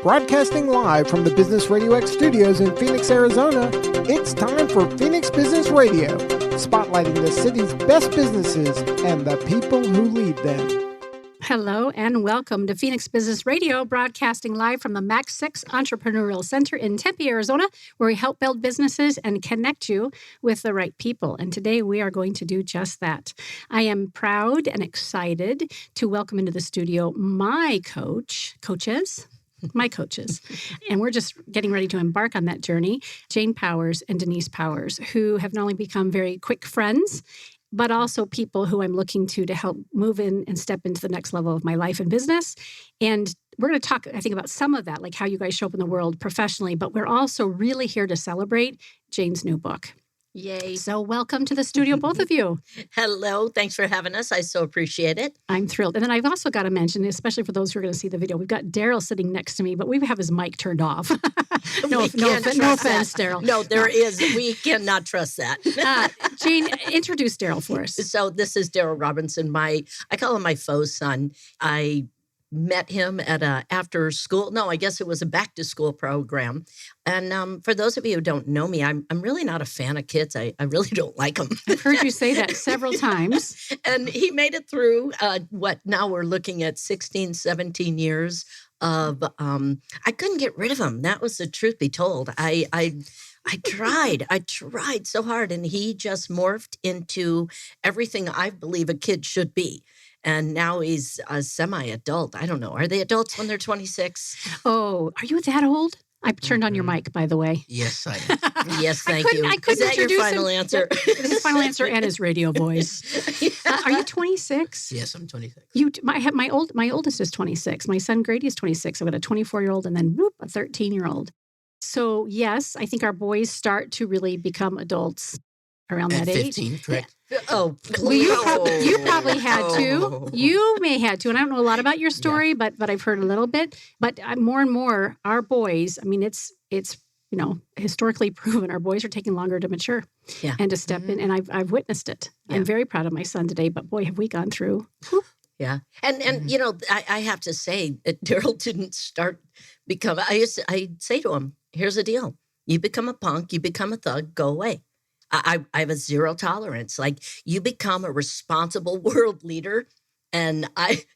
Broadcasting live from the Business RadioX studios in Phoenix, Arizona, it's time for Phoenix Business Radio, spotlighting the city's best businesses and the people who lead them. Hello and welcome to Phoenix Business Radio, broadcasting live from the Max 6 Entrepreneurial Center in Tempe, Arizona, where we help build businesses and connect you with the right people. And today we are going to do just that. I am proud and excited to welcome into the studio my coaches. And we're just getting ready to embark on that journey, Jane Powers and Denise Powers, who have not only become very quick friends, but also people who I'm looking to help move in and step into the next level of my life and business. And we're going to talk, I think, about some of that, like how you guys show up in the world professionally, but we're also really here to celebrate Jane's new book. Yay. So welcome to the studio, both of you. Hello. Thanks for having us. I so appreciate it. I'm thrilled. And then I've also got to mention, especially for those who are going to see the video, we've got Daryl sitting next to me, but we have his mic turned off. No offense, Daryl. No, there is. We cannot trust that. Jane, introduce Daryl for us. So this is Daryl Robinson. I call him my faux son. I met him at a after school. No, I guess it was a back to school program. And for those of you who don't know me, I'm really not a fan of kids. I really don't like them. I've heard you say that several times. And he made it through now we're looking at 16, 17 years of, I couldn't get rid of him. That was the truth be told. I tried so hard, and he just morphed into everything I believe a kid should be. And now he's a semi-adult. I don't know. Are they adults when they're 26? Oh, are you that old? I turned on your mic, by the way. Yes, I am. Yes, thank you. I couldn't Is that your final answer? His final answer and his radio voice. Are you 26? Yes, I'm 26. My oldest is 26. My son Grady is 26. I've got a 24-year-old and then a 13-year-old. So yes, I think our boys start to really become adults around At that 15, age. correct? Oh, Well, you probably had to. You may had to. And I don't know a lot about your story, but I've heard a little bit. But more and more, our boys, I mean, it's historically proven our boys are taking longer to mature and to step in. And I've witnessed it. Yeah. I'm very proud of my son today, but boy, have we gone through. Yeah. And I have to say that Daryl didn't I'd say to him, here's the deal. You become a punk, you become a thug, go away. I have a zero tolerance. Like, you become a responsible world leader, and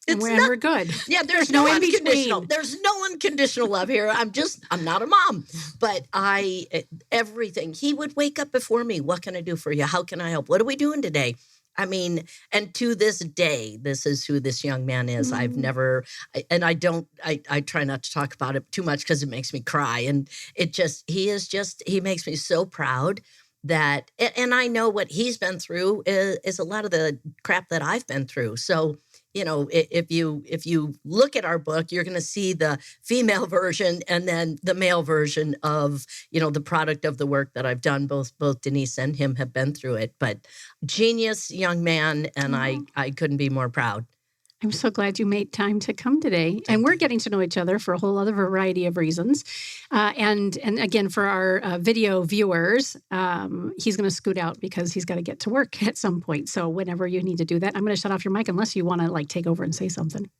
we're good. Yeah, there's no unconditional. There's no unconditional love here. I'm not a mom, but everything. He would wake up before me. What can I do for you? How can I help? What are we doing today? I mean, and to this day, this is who this young man is. I've never, I try not to talk about it too much because it makes me cry. And he makes me so proud that, and I know what he's been through is a lot of the crap that I've been through. So, if you look at our book, you're going to see the female version and then the male version of, the product of the work that I've done. Both Denise and him have been through it, but genius young man. And I couldn't be more proud. I'm so glad you made time to come today. And we're getting to know each other for a whole other variety of reasons. And again, for our video viewers, he's going to scoot out because he's got to get to work at some point. So whenever you need to do that, I'm going to shut off your mic unless you want to take over and say something.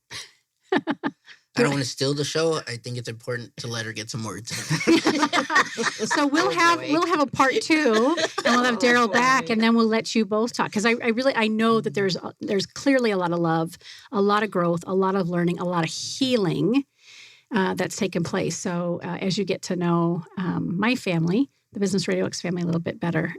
I don't want to steal the show. I think it's important to let her get some words. So we'll have a part 2, and we'll have Daryl back, and then we'll let you both talk, because I know that there's clearly a lot of love, a lot of growth, a lot of learning, a lot of healing that's taken place. So as you get to know my family, the Business RadioX family, a little bit better,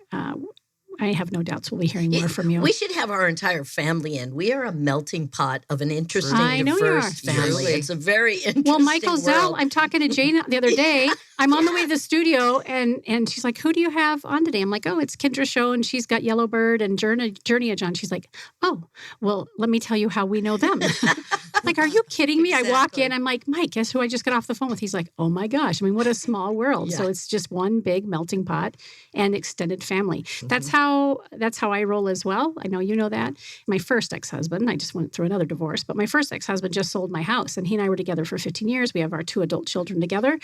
I have no doubts we'll be hearing more from you. We should have our entire family in. We are a melting pot of an interesting, diverse family. It's a very interesting Well, Michael world. Zell, I'm talking to Jane the other day. I'm on the way to the studio, and she's like, who do you have on today? I'm like, oh, it's Kendra's show, and she's got Yellowbird and Journey on. She's like, oh, well, let me tell you how we know them. Like, are you kidding me? Exactly. I walk in, I'm like, Mike, guess who I just got off the phone with? He's like, oh my gosh. I mean, what a small world. Yeah. So it's just one big melting pot and extended family. Mm-hmm. That's how I roll as well. I know you know that. My first ex-husband, I just went through another divorce, but my first ex-husband just sold my house, and he and I were together for 15 years. We have our 2 adult children together,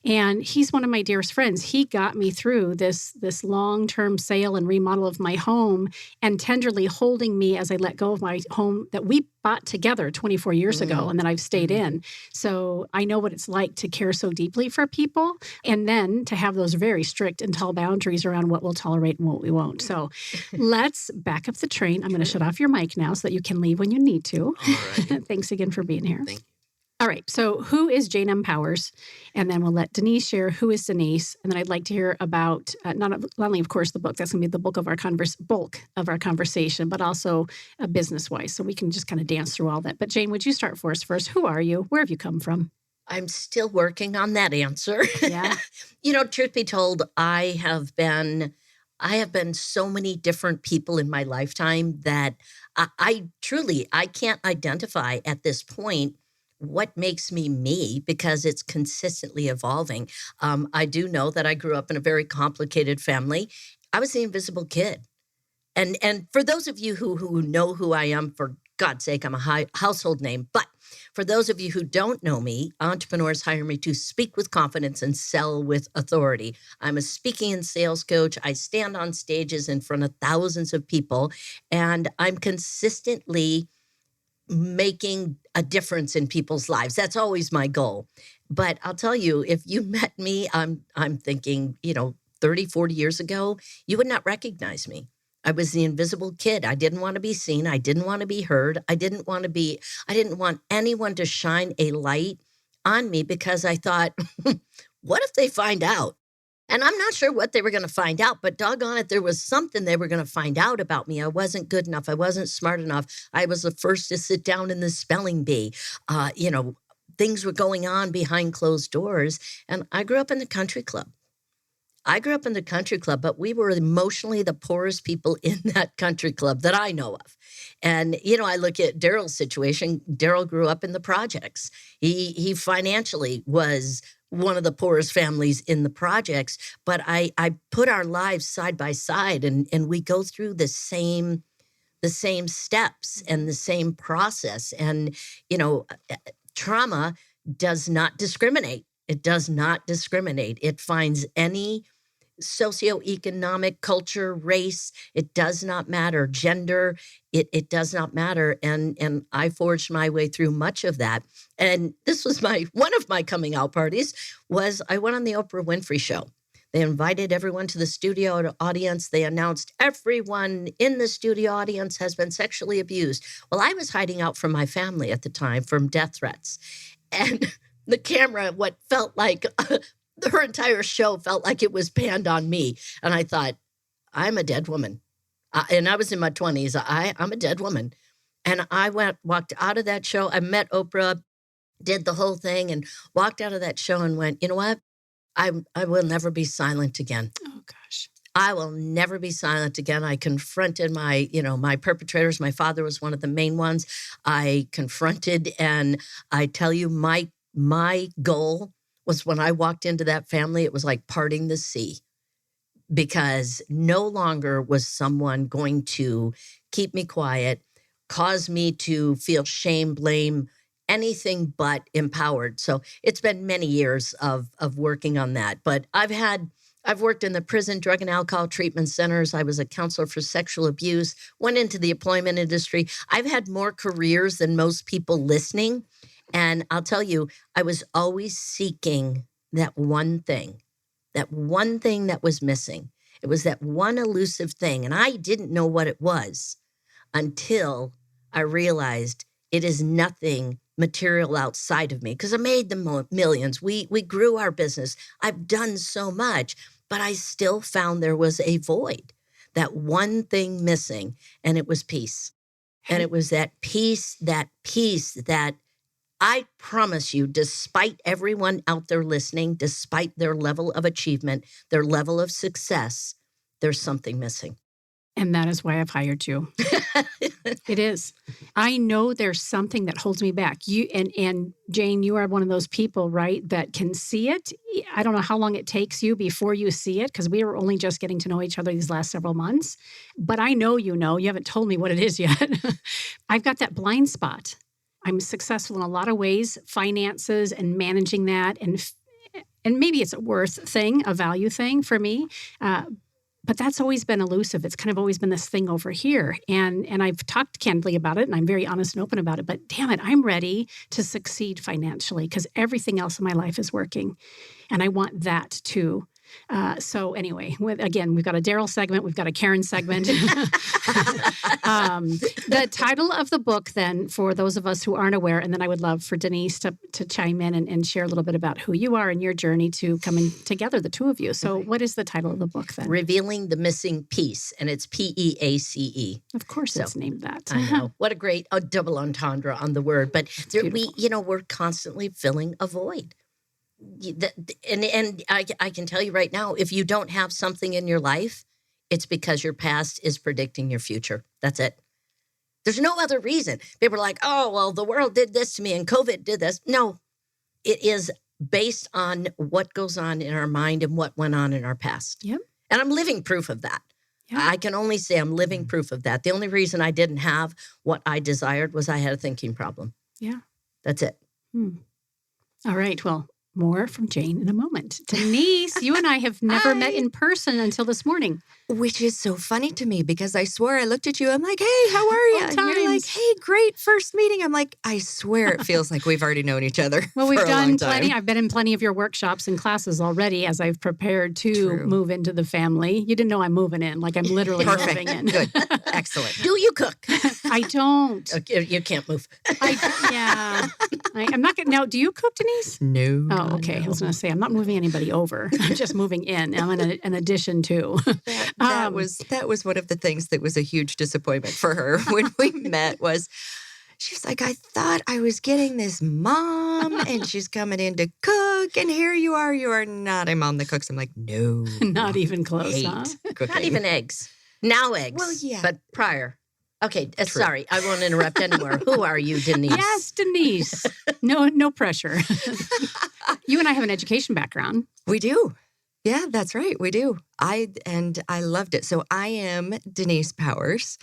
and he's one of my dearest friends. He got me through this long-term sale and remodel of my home, and tenderly holding me as I let go of my home that we bought together 24 years ago, and then I've stayed in. So I know what it's like to care so deeply for people, and then to have those very strict and tall boundaries around what we'll tolerate and what we won't. So let's back up the train. I'm going to shut off your mic now so that you can leave when you need to. All right. Thanks again for being here. Thank you. All right. So who is Jane M. Powers? And then we'll let Denise share who is Denise. And then I'd like to hear about not only, of course, the book. That's going to be the bulk of our conversation, but also business-wise. So we can just kind of dance through all that. But Jane, would you start for us first? Who are you? Where have you come from? I'm still working on that answer. Yeah. Truth be told, I have been so many different people in my lifetime that I truly can't identify at this point what makes me, because it's consistently evolving. I do know that I grew up in a very complicated family. I was the invisible kid. And for those of you who know who I am, for God's sake, I'm a household name. But for those of you who don't know me, entrepreneurs hire me to speak with confidence and sell with authority. I'm a speaking and sales coach. I stand on stages in front of thousands of people, and I'm consistently making a difference in people's lives. That's always my goal. But I'll tell you, if you met me, I'm thinking, 30, 40 years ago, you would not recognize me. I was the invisible kid. I didn't want to be seen. I didn't want to be heard. I didn't want anyone to shine a light on me, because I thought, what if they find out? And I'm not sure what they were going to find out, but doggone it, there was something they were going to find out about me. I wasn't good enough. I wasn't smart enough. I was the first to sit down in the spelling bee. Things were going on behind closed doors. And I grew up in the country club. But we were emotionally the poorest people in that country club that I know of. And, I look at Daryl's situation. Daryl grew up in the projects. He financially was one of the poorest families in the projects, but I put our lives side by side, and we go through the same steps and the same process. And, trauma does not discriminate. It does not discriminate. It finds any socioeconomic, culture, race. It does not matter. Gender. It does not matter. And I forged my way through much of that. And this was one of my coming out parties was I went on the Oprah Winfrey Show. They invited everyone to the studio audience. They announced everyone in the studio audience has been sexually abused. Well, I was hiding out from my family at the time from death threats. And the camera, what felt like her entire show felt like it was panned on me. And I thought, I'm a dead woman. And I was in my 20s. I'm a dead woman. And I walked out of that show. I met Oprah, did the whole thing, and walked out of that show and went, you know what? I will never be silent again. Oh, gosh. I will never be silent again. I confronted my perpetrators. My father was one of the main ones. I confronted, and I tell you, my goal was when I walked into that family, it was like parting the sea, because no longer was someone going to keep me quiet, cause me to feel shame, blame, anything but empowered. So it's been many years of working on that. But I've worked in the prison, drug and alcohol treatment centers. I was a counselor for sexual abuse, went into the employment industry. I've had more careers than most people listening. And I'll tell you, I was always seeking that one thing that was missing. It was that one elusive thing. And I didn't know what it was until I realized it is nothing material outside of me, because I made the millions. We grew our business. I've done so much, but I still found there was a void, that one thing missing, and it was peace. And it was that peace that I promise you, despite everyone out there listening, despite their level of achievement, their level of success, there's something missing. And that is why I've hired you. It is. I know there's something that holds me back. You and Jane, you are one of those people, right, that can see it. I don't know how long it takes you before you see it, because we are only just getting to know each other these last several months. But I know you haven't told me what it is yet. I've got that blind spot. I'm successful in a lot of ways, finances and managing that. And maybe it's a worth thing, a value thing for me. But that's always been elusive. It's kind of always been this thing over here. And I've talked candidly about it, and I'm very honest and open about it. But damn it, I'm ready to succeed financially because everything else in my life is working. And I want that too. So anyway, again, we've got a Daryl segment. We've got a Karen segment. The title of the book, then, for those of us who aren't aware, and then I would love for Denise to chime in and share a little bit about who you are and your journey to coming together, the two of you. So what is the title of the book, then? Revealing the Missing Piece, and it's PEACE. Of course it's named that. I know. What a great double entendre on the word. But we're constantly filling a void. And I can tell you right now, if you don't have something in your life, it's because your past is predicting your future. That's it. There's no other reason. People are like, oh, well, the world did this to me and COVID did this. No, it is based on what goes on in our mind and what went on in our past. Yep. And I'm living proof of that. Yep. I can only say I'm living proof of that. The only reason I didn't have what I desired was I had a thinking problem. Yeah. That's it. All right. Well, more from Jane in a moment. Denise, you and I have never met in person until this morning. Which is so funny to me because I swear I looked at you. I'm like, hey, how are you? And you're like, hey, great first meeting. I'm like, I swear it feels like we've already known each other. Well, we've for a done long plenty. time. I've been in plenty of your workshops and classes already as I've prepared to move into the family. You didn't know I'm moving in. Like I'm literally moving in. Good. Excellent. Do you cook? I don't. You can't move. I'm not going to. Now, do you cook, Denise? No. Oh, okay. I was going to say, I'm not moving anybody over. I'm just moving in. I'm an addition too. That was one of the things that was a huge disappointment for her when we met was she's like, I thought I was getting this mom and she's coming in to cook and here you are not a mom that cooks. I'm like, no. Not even close, huh? Cooking. Not even eggs. Now eggs. Well, yeah. But prior. Okay, sorry. I won't interrupt anymore. Who are you, Denise? Yes, Denise. No pressure. You and I have an education background. We do. Yeah, that's right. We do. I loved it. So I am Denise Powers.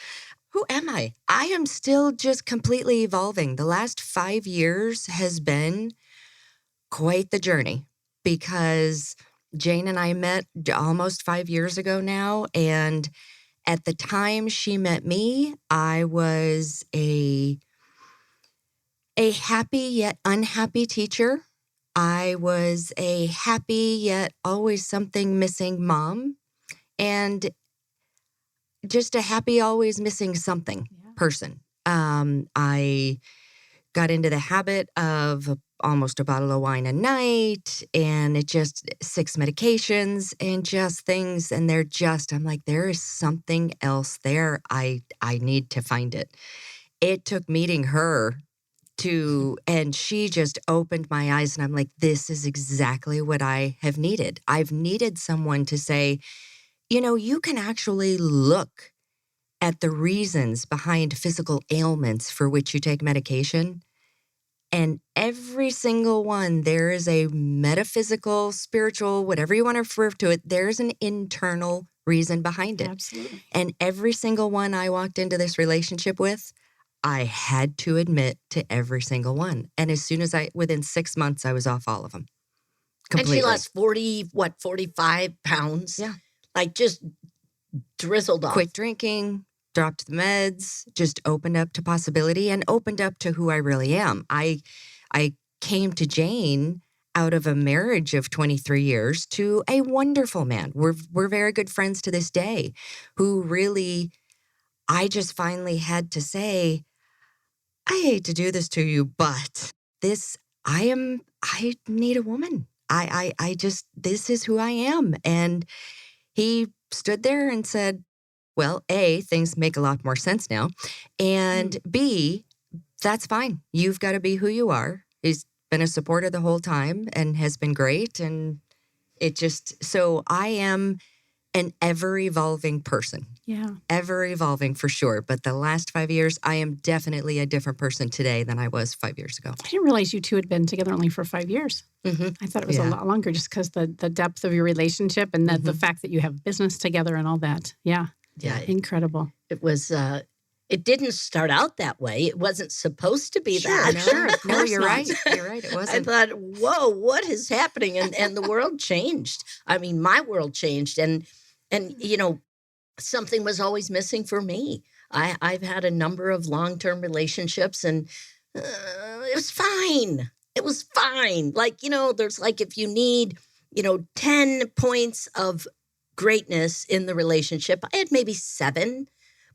Who am I? I am still just completely evolving. The last 5 years has been quite the journey because Jane and I met almost 5 years ago now. And at the time she met me, I was a happy yet unhappy teacher. I was a happy yet always something missing mom and just a happy always missing something person. I got into the habit of almost a bottle of wine a night and it just 6 medications and just things. And I'm like, there is something else there. I need to find it. It took meeting her and she just opened my eyes and I'm like, this is exactly what I have needed. I've needed someone to say, you can actually look at the reasons behind physical ailments for which you take medication. And every single one, there is a metaphysical, spiritual, whatever you want to refer to it, there's an internal reason behind it. Absolutely. And every single one I walked into this relationship with, I had to admit to every single one. And as soon as within 6 months, I was off all of them. Completely. And she lost 45 pounds? Yeah. Like just drizzled off. Quit drinking, dropped the meds, just opened up to possibility and opened up to who I really am. I came to Jane out of a marriage of 23 years to a wonderful man. We're very good friends to this day who really, I just finally had to say, I hate to do this to you, but I need a woman. This is who I am. And he stood there and said, well, A, things make a lot more sense now. And B, that's fine. You've got to be who you are. He's been a supporter the whole time and has been great. And so I am an ever-evolving person. Yeah. Ever-evolving for sure. But the last 5 years, I am definitely a different person today than I was 5 years ago. I didn't realize you two had been together only for 5 years. Mm-hmm. I thought it was a lot longer just because the depth of your relationship and the fact that you have business together and all that. Yeah. Yeah. Incredible. It was, it didn't start out that way. It wasn't supposed to be that. Sure. Of No, course you're not. right. You're right. It I wasn't. thought, whoa, what is happening? And the world changed. I mean, my world changed. And And, something was always missing for me. I've had a number of long-term relationships, and it was fine. It was fine. Like, there's like, if you need, 10 points of greatness in the relationship, I had maybe 7,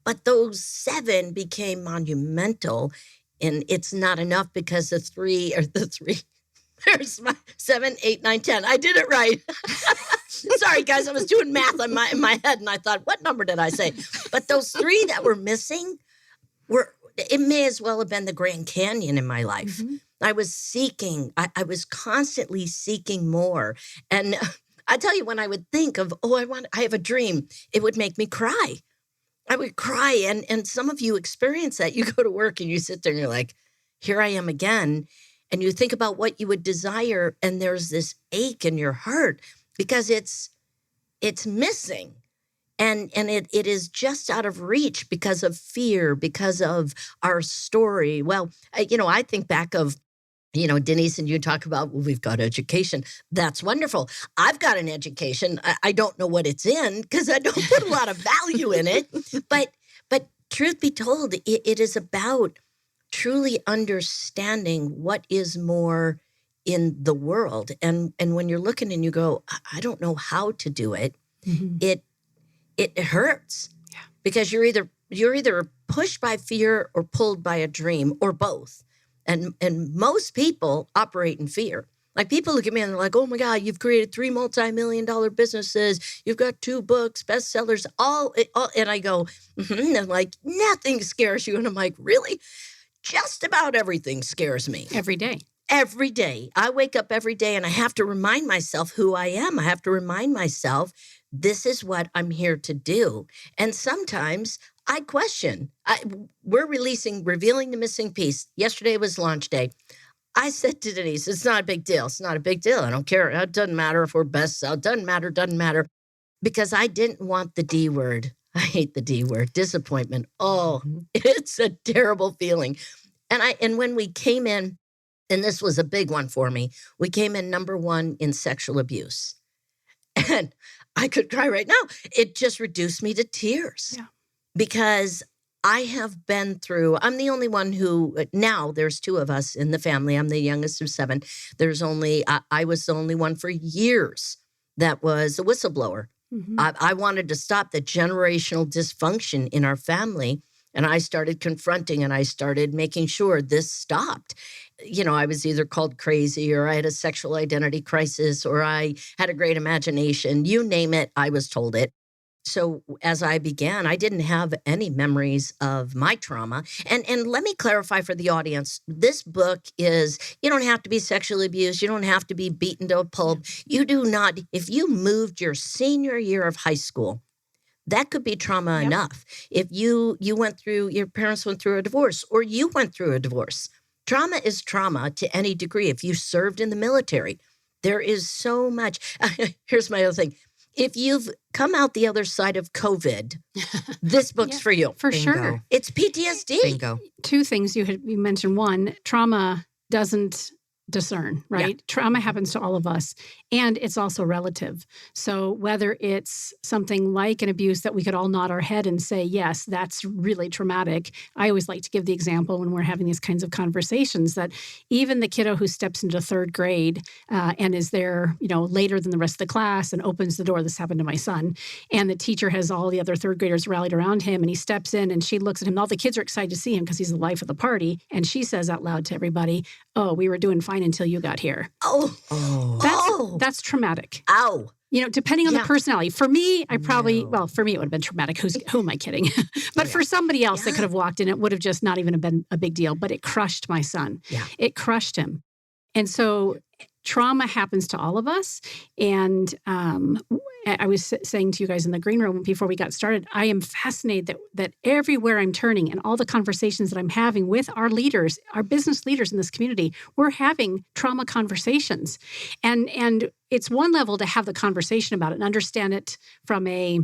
but those 7 became monumental. And it's not enough because the three, there's my 7, 8, 9, 10. I did it right. Sorry, guys, I was doing math in my head, and I thought, what number did I say? But those 3 that were missing it may as well have been the Grand Canyon in my life. Mm-hmm. I was seeking. I was constantly seeking more. And I tell you, when I would think of, I have a dream, it would make me cry. I would cry. And some of you experience that. You go to work and you sit there and you're like, here I am again. And you think about what you would desire, and there's this ache in your heart because it's missing. And it is just out of reach because of fear, because of our story. Well, I think back of, Denise, and you talk about, well, we've got education. That's wonderful. I've got an education. I don't know what it's in because I don't put a lot of value in it. But truth be told, it is about truly understanding what is more in the world. And when you're looking and you go, I don't know how to do it, mm-hmm. It hurts because you're either pushed by fear or pulled by a dream or both. And most people operate in fear. Like, people look at me and they're like, oh my God, you've created 3 multi-million-dollar businesses. You've got 2 books, bestsellers, all. And I go, mm-hmm. And they're like, nothing scares you. And I'm like, really? Just about everything scares me. Every day. Every day. I wake up every day and I have to remind myself who I am. I have to remind myself this is what I'm here to do. And sometimes I question. We're revealing the missing piece. Yesterday was launch day. I said to Denise, it's not a big deal. It's not a big deal. I don't care. It doesn't matter if we're bestseller. It doesn't matter. Because I didn't want the D word. I hate the D word, disappointment. Oh, it's a terrible feeling. And when we came in, and this was a big one for me, we came in number 1 in sexual abuse. And I could cry right now. It just reduced me to tears. Yeah. Because I have been through, I'm the only one who, now there's 2 of us in the family. I'm the youngest of 7. I was the only one for years that was a whistleblower. Mm-hmm. I wanted to stop the generational dysfunction in our family. And I started confronting, and I started making sure this stopped. I was either called crazy, or I had a sexual identity crisis, or I had a great imagination. You name it, I was told it. So as I began, I didn't have any memories of my trauma. And let me clarify for the audience, this book is, you don't have to be sexually abused. You don't have to be beaten to a pulp. You do not, if you moved your senior year of high school, that could be trauma enough. If your parents went through a divorce, or you went through a divorce. Trauma is trauma to any degree. If you served in the military, there is so much. Here's my other thing. If you've come out the other side of COVID, this book's for you. For Bingo. sure. It's PTSD. Bingo. 2 things you mentioned. 1, trauma doesn't discern, right? Yeah. Trauma happens to all of us, and it's also relative. So whether it's something like an abuse that we could all nod our head and say, yes, that's really traumatic. I always like to give the example when we're having these kinds of conversations that even the kiddo who steps into 3rd grade and is there, later than the rest of the class and opens the door, this happened to my son, and the teacher has all the other 3rd graders rallied around him, and he steps in and she looks at him. All the kids are excited to see him because he's the life of the party. And she says out loud to everybody, oh, we were doing fine until you got here. That's traumatic. Ow. Depending on the personality. For me, for me, it would have been traumatic. Who am I kidding? But for somebody else that could have walked in, it would have just not even been a big deal. But it crushed my son. Yeah. It crushed him. And so trauma happens to all of us. And I was saying to you guys in the green room before we got started, I am fascinated that everywhere I'm turning and all the conversations that I'm having with our leaders, our business leaders in this community, we're having trauma conversations. And it's one level to have the conversation about it and understand it from a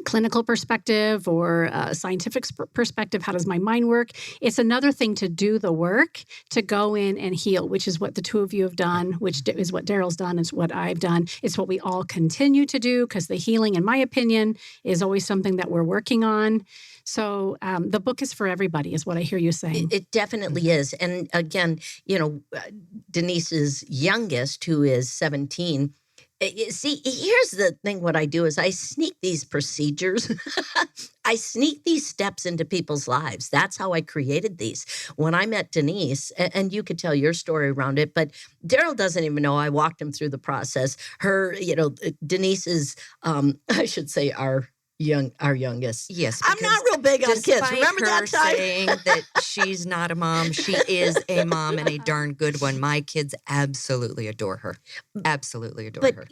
clinical perspective or a scientific perspective. How does my mind work? It's another thing to do the work, to go in and heal, which is what the two of you have done, which is what Daryl's done, is what I've done. It's what we all continue to do, because the healing, in my opinion, is always something that we're working on. So the book is for everybody, is what I hear you saying. It definitely is. And again, Denise's youngest, who is 17, see, here's the thing. What I do is I sneak these procedures. I sneak these steps into people's lives. That's how I created these. When I met Denise, and you could tell your story around it, but Daryl doesn't even know I walked him through the process. Denise is, I should say, our youngest. Yes. I'm not real big on kids. Remember that time? Saying that she's not a mom, she is a mom, and a darn good one. My kids absolutely adore her. Absolutely adore her. But,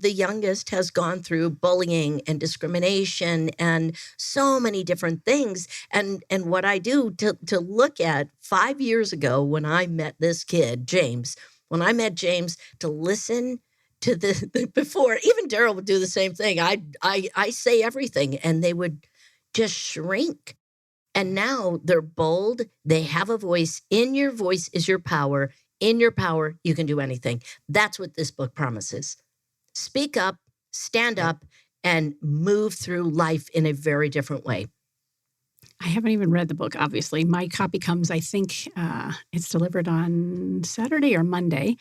the youngest has gone through bullying and discrimination and so many different things. And what I do to look at 5 years ago when I met this kid, James, to listen to the before, even Daryl would do the same thing. I say everything and they would just shrink. And now they're bold. They have a voice. In your voice is your power. In your power, you can do anything. That's what this book promises. Speak up, stand up, and move through life in a very different way. I haven't even read the book, obviously. My copy comes, I think it's delivered on Saturday or Monday.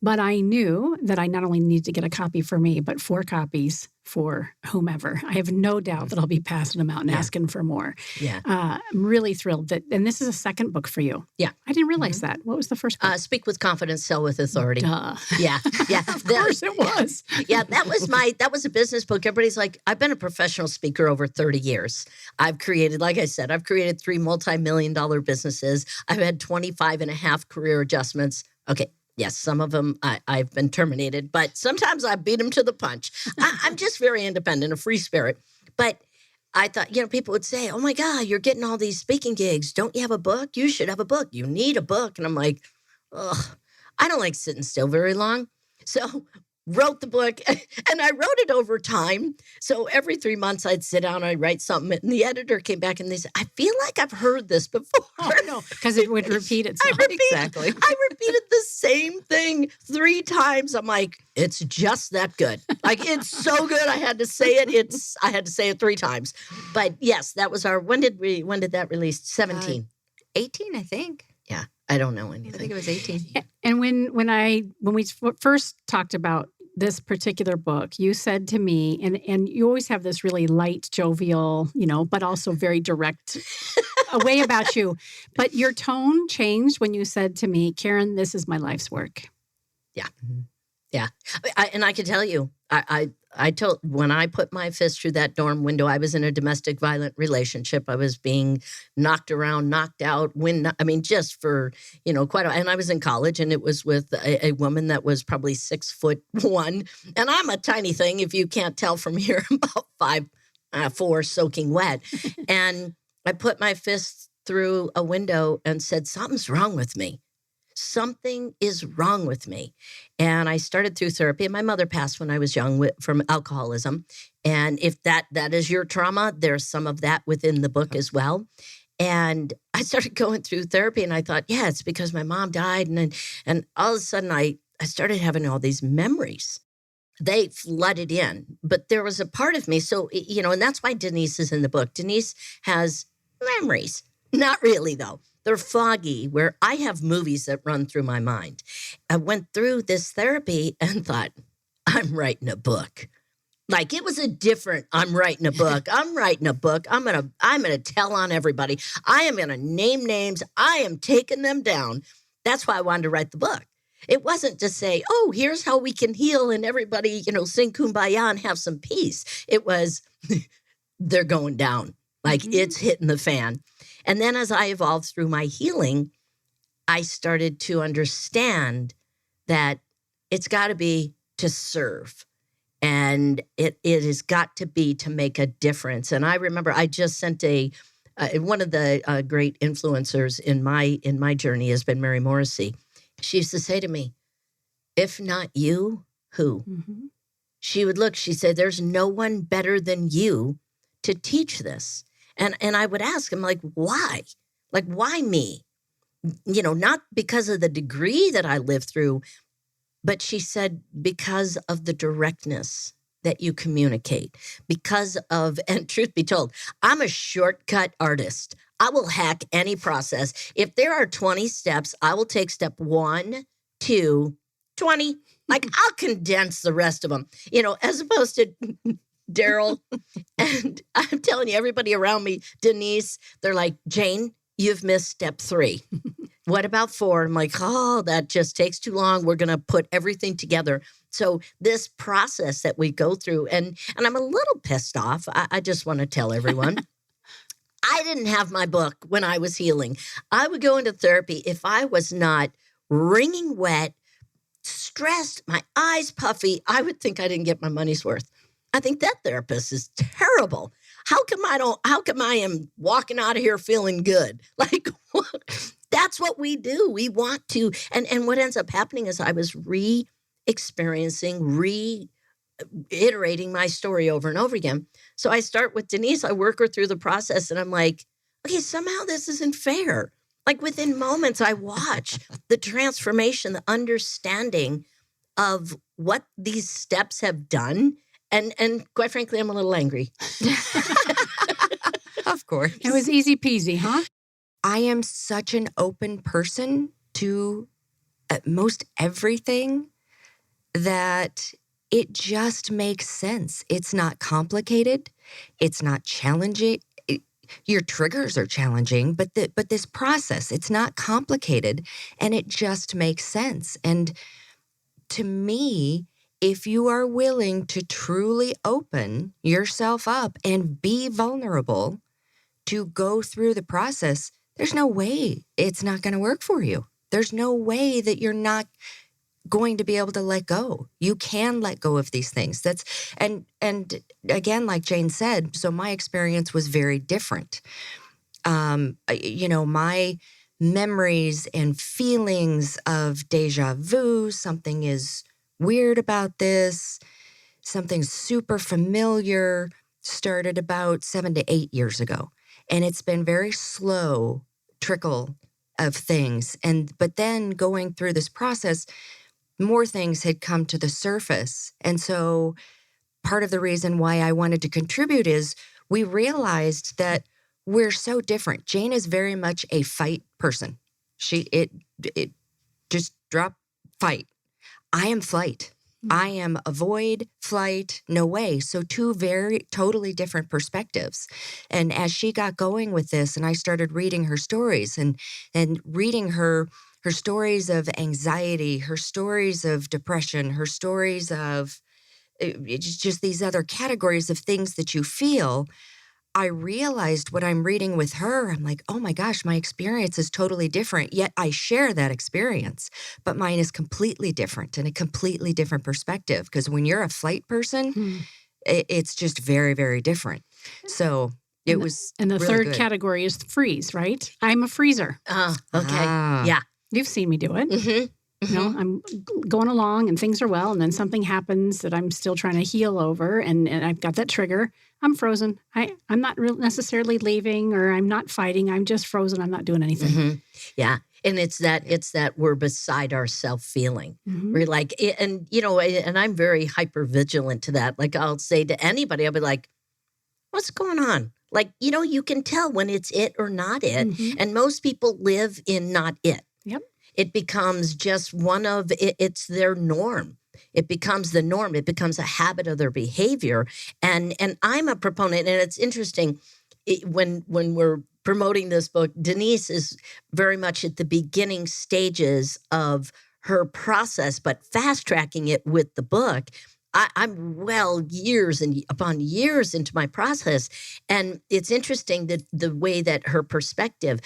But I knew that I not only need to get a copy for me, but 4 copies for whomever. I have no doubt that I'll be passing them out and asking for more. Yeah. I'm really thrilled and this is a second book for you. Yeah. I didn't realize that. What was the first book? Speak with Confidence, Sell with Authority. Duh. Yeah. Yeah. Of course it was. Yeah, that was a business book. Everybody's like, I've been a professional speaker over 30 years. I've created 3 multi-million-dollar businesses. I've had 25 and a half career adjustments. Okay. Yes, some of them I've been terminated, but sometimes I beat them to the punch. I'm just very independent, a free spirit. But I thought, people would say, oh my God, you're getting all these speaking gigs. Don't you have a book? You should have a book. You need a book. And I'm like, ugh, I don't like sitting still very long. So wrote the book, and I wrote it over time. So every 3 months I'd sit down, I'd write something, and the editor came back and they said, I feel like I've heard this before. Oh, no, because it would repeat itself. Exactly. I repeated the same thing 3 times. I'm like, it's just that good. Like, it's so good. I had to say it. I had to say it 3 times. But yes, that was when did that release? 17. 18, I think. Yeah. I don't know anything. I think it was 18. And when we first talked about this particular book, you said to me, and you always have this really light, jovial, but also very direct way about you. But your tone changed when you said to me, Karen, this is my life's work. Yeah. Yeah. And I can tell you, I told, when I put my fist through that dorm window, I was in a domestic violent relationship. I was being knocked around, knocked out, just for, quite a, and I was in college, and it was with a woman that was probably 6'1", and I'm a tiny thing. If you can't tell from here, about 5'4", soaking wet. And I put my fist through a window and said, something's wrong with me. Something is wrong with me. And I started through therapy. And my mother passed when I was young from alcoholism. And if that is your trauma, there's some of that within the book as well. And I started going through therapy, and I thought, yeah, it's because my mom died. And all of a sudden I started having all these memories. They flooded in. But there was a part of me. So, and that's why Denise is in the book. Denise has memories. Not really, though. They're foggy, where I have movies that run through my mind. I went through this therapy and thought, I'm writing a book. Like, it was I'm writing a book. I'm writing a book. I'm gonna tell on everybody. I am gonna name names. I am taking them down. That's why I wanted to write the book. It wasn't to say, oh, here's how we can heal and everybody, sing Kumbaya and have some peace. It was, they're going down. Like, it's hitting the fan. And then as I evolved through my healing, I started to understand that it's got to be to serve. And it has got to be to make a difference. And I remember I just sent one of the great influencers in my journey has been Mary Morrissey. She used to say to me, if not you, who? Mm-hmm. She would look, she said, there's no one better than you to teach this. And I would ask him, like, why? Like, why me? Not because of the degree that I lived through, but she said, because of the directness that you communicate, and truth be told, I'm a shortcut artist. I will hack any process. If there are 20 steps, I will take step 1, 2, 20. Like, I'll condense the rest of them, as opposed to Daryl. And I'm telling you, everybody around me, Denise, they're like, Jane, you've missed step 3. What about 4? I'm like, oh, that just takes too long. We're going to put everything together. So this process that we go through, and I'm a little pissed off. I just want to tell everyone, I didn't have my book when I was healing. I would go into therapy if I was not wringing wet, stressed, my eyes puffy. I would think I didn't get my money's worth. I think that therapist is terrible. How come I am walking out of here feeling good? Like, that's what we do. We want to. And what ends up happening is I was re-experiencing, reiterating my story over and over again. So I start with Denise. I work her through the process, and I'm like, okay, somehow this isn't fair. Like, within moments, I watch the transformation, the understanding of what these steps have done. And quite frankly, I'm a little angry. Of course. It was easy peasy, huh? I am such an open person to most everything that it just makes sense. It's not complicated. It's not challenging. Your triggers are challenging, but this process, it's not complicated, and it just makes sense. And to me, if you are willing to truly open yourself up and be vulnerable to go through the process, there's no way it's not going to work for you. There's no way that you're not going to be able to let go. You can let go of these things. And again, like Jane said, so my experience was very different. My memories and feelings of deja vu, something is weird about this, something super familiar, started about 7 to 8 years ago. And it's been very slow trickle of things. But then going through this process, more things had come to the surface. And so part of the reason why I wanted to contribute is we realized that we're so different. Jane is very much a fight person. It just drop, fight. I am flight. I am avoid, flight, no way. So 2 very totally different perspectives. And as she got going with this, and I started reading her stories and reading her stories of anxiety, her stories of depression, her stories of just these other categories of things that you feel, I realized what I'm reading with her, I'm like, oh my gosh, my experience is totally different. Yet I share that experience, but mine is completely different and a completely different perspective. Because when you're a flight person, it's just very, very different. So it was And the really third good. category is freeze, right? I'm a freezer. Okay. Ah. Yeah. You've seen me do it. Mm-hmm. I'm going along and things are well, and then something happens that I'm still trying to heal over, and I've got that trigger. I'm frozen. I'm not necessarily leaving, or I'm not fighting. I'm just frozen. I'm not doing anything. Mm-hmm. Yeah. And it's that we're beside ourselves feeling. We're like, and I'm very hyper vigilant to that. Like, I'll say to anybody, I'll be like, what's going on? Like, you can tell when it's it or not it. And most people live in not it. Yep. It becomes just it's their norm. It becomes the norm. It becomes a habit of their behavior. And I'm a proponent, and it's interesting when we're promoting this book, Denise is very much at the beginning stages of her process, but fast tracking it with the book. I'm years and upon years into my process. And it's interesting that the way that her perspective,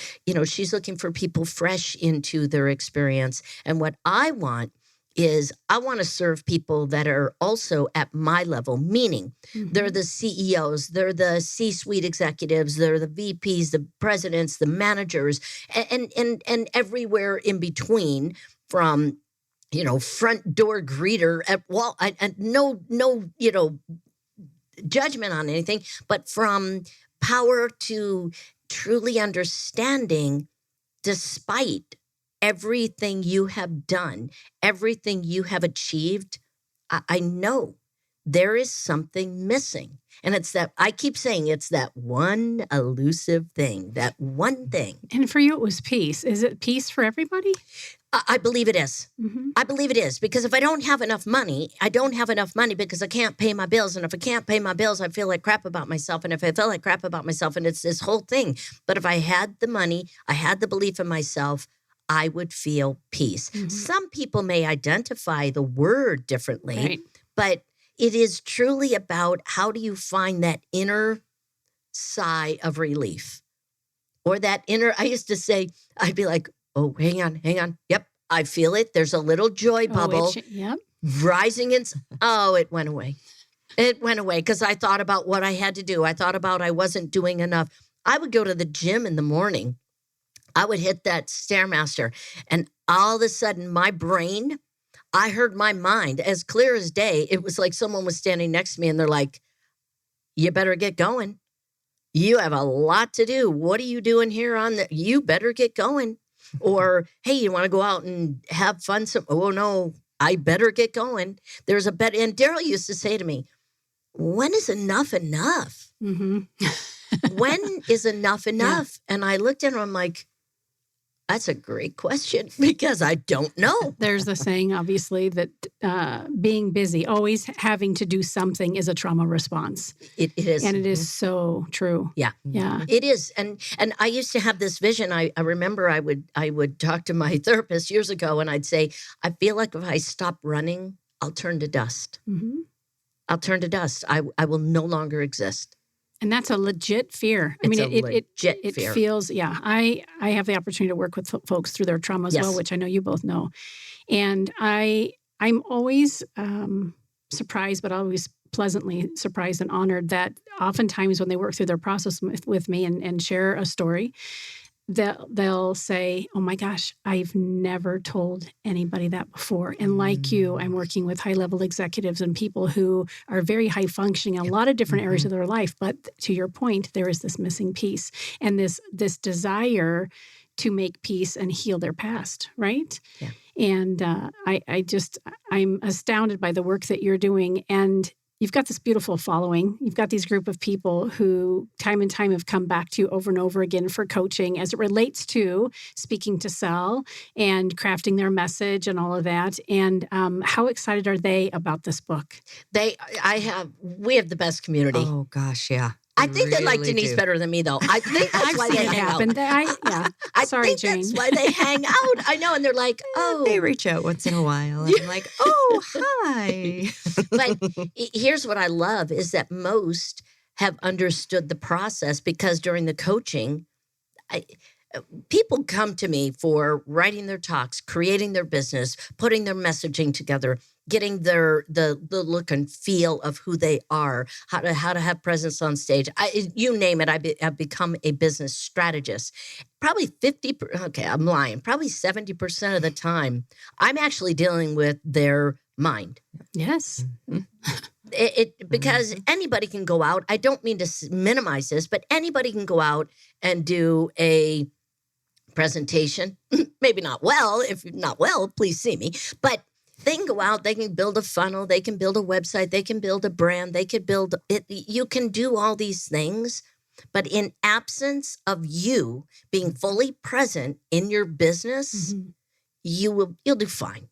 she's looking for people fresh into their experience. And what I want is I want to serve people that are also at my level, meaning they're the CEOs, they're the C-suite executives, they're the VPs, the presidents, the managers, and everywhere in between, from front door greeter at wall, and no, judgment on anything, but from power to truly understanding, despite everything you have done, everything you have achieved, I know there is something missing. And it's that, I keep saying, it's that one elusive thing, that one thing. And for you, it was peace. Is it peace for everybody? I believe it is. Mm-hmm. I believe it is, because if I don't have enough money, I don't have enough money because I can't pay my bills. And if I can't pay my bills, I feel like crap about myself. And if I feel like crap about myself, and it's this whole thing. But if I had the money, I had the belief in myself, I would feel peace. Mm-hmm. Some people may identify the word differently, Right. but it is truly about how do you find that inner sigh of relief, or that inner, I used to say, I'd be like, oh, hang on. Yep, I feel it. There's a little joy bubble Yep. rising in. Oh, it went away. It went away because I thought about what I had to do. I thought about I wasn't doing enough. I would go to the gym in the morning. I would hit that Stairmaster, and all of a sudden my brain, I heard my mind as clear as day. It was like someone was standing next to me and they're like, you better get going. You have a lot to do. What are you doing here on the, you better get going. Or, hey, you want to go out and have fun? Oh no, I better get going. There's a bet. And Daryl used to say to me, when is enough enough? Mm-hmm. When is enough enough? Yeah. And I looked at him, I'm like, that's a great question because I don't know. There's the saying, obviously, that being busy, always having to do something is a trauma response. It is. And it is so true. Yeah. Yeah. It is. And I used to have this vision. I remember I would talk to my therapist years ago and I'd say, I feel like if I stop running, I'll turn to dust. Mm-hmm. I'll turn to dust. I will no longer exist. And that's a legit fear. It's a legit fear. It feels, yeah. I have the opportunity to work with folks through their trauma as well, which I know you both know. And I'm always surprised, but always pleasantly surprised and honored that oftentimes when they work through their process with me and share a story, they'll say, oh my gosh, I've never told anybody that before. And like you, I'm working with high-level executives and people who are very high-functioning in a lot of different areas of their life. But to your point, there is this missing piece and this desire to make peace and heal their past, right? Yeah. And I'm astounded by the work that you're doing. And you've got this beautiful following. You've got these group of people who time and time have come back to you over and over again for coaching as it relates to speaking to sell and crafting their message and all of that. And how excited are they about this book? We have the best community. Oh gosh, yeah. I think they like really Denise do. better than me, though. I think that's why they hang out. I Sorry, think Jane. that's why they hang out. I know, and they're like, oh. They reach out once in a while. And I'm like, oh, hi. But here's what I love is that most have understood the process because during the coaching, people come to me for writing their talks, creating their business, putting their messaging together, getting the look and feel of who they are, how to have presence on stage. You name it, I've become a business strategist. Probably 70% of the time, I'm actually dealing with their mind. Yes. Because anybody can go out. I don't mean to minimize this, but anybody can go out and do a presentation. Maybe not well. If not well, please see me. But they can go out, they can build a funnel, they can build a website, they can build a brand, they can build it. You can do all these things, but in absence of you being fully present in your business, you'll do fine.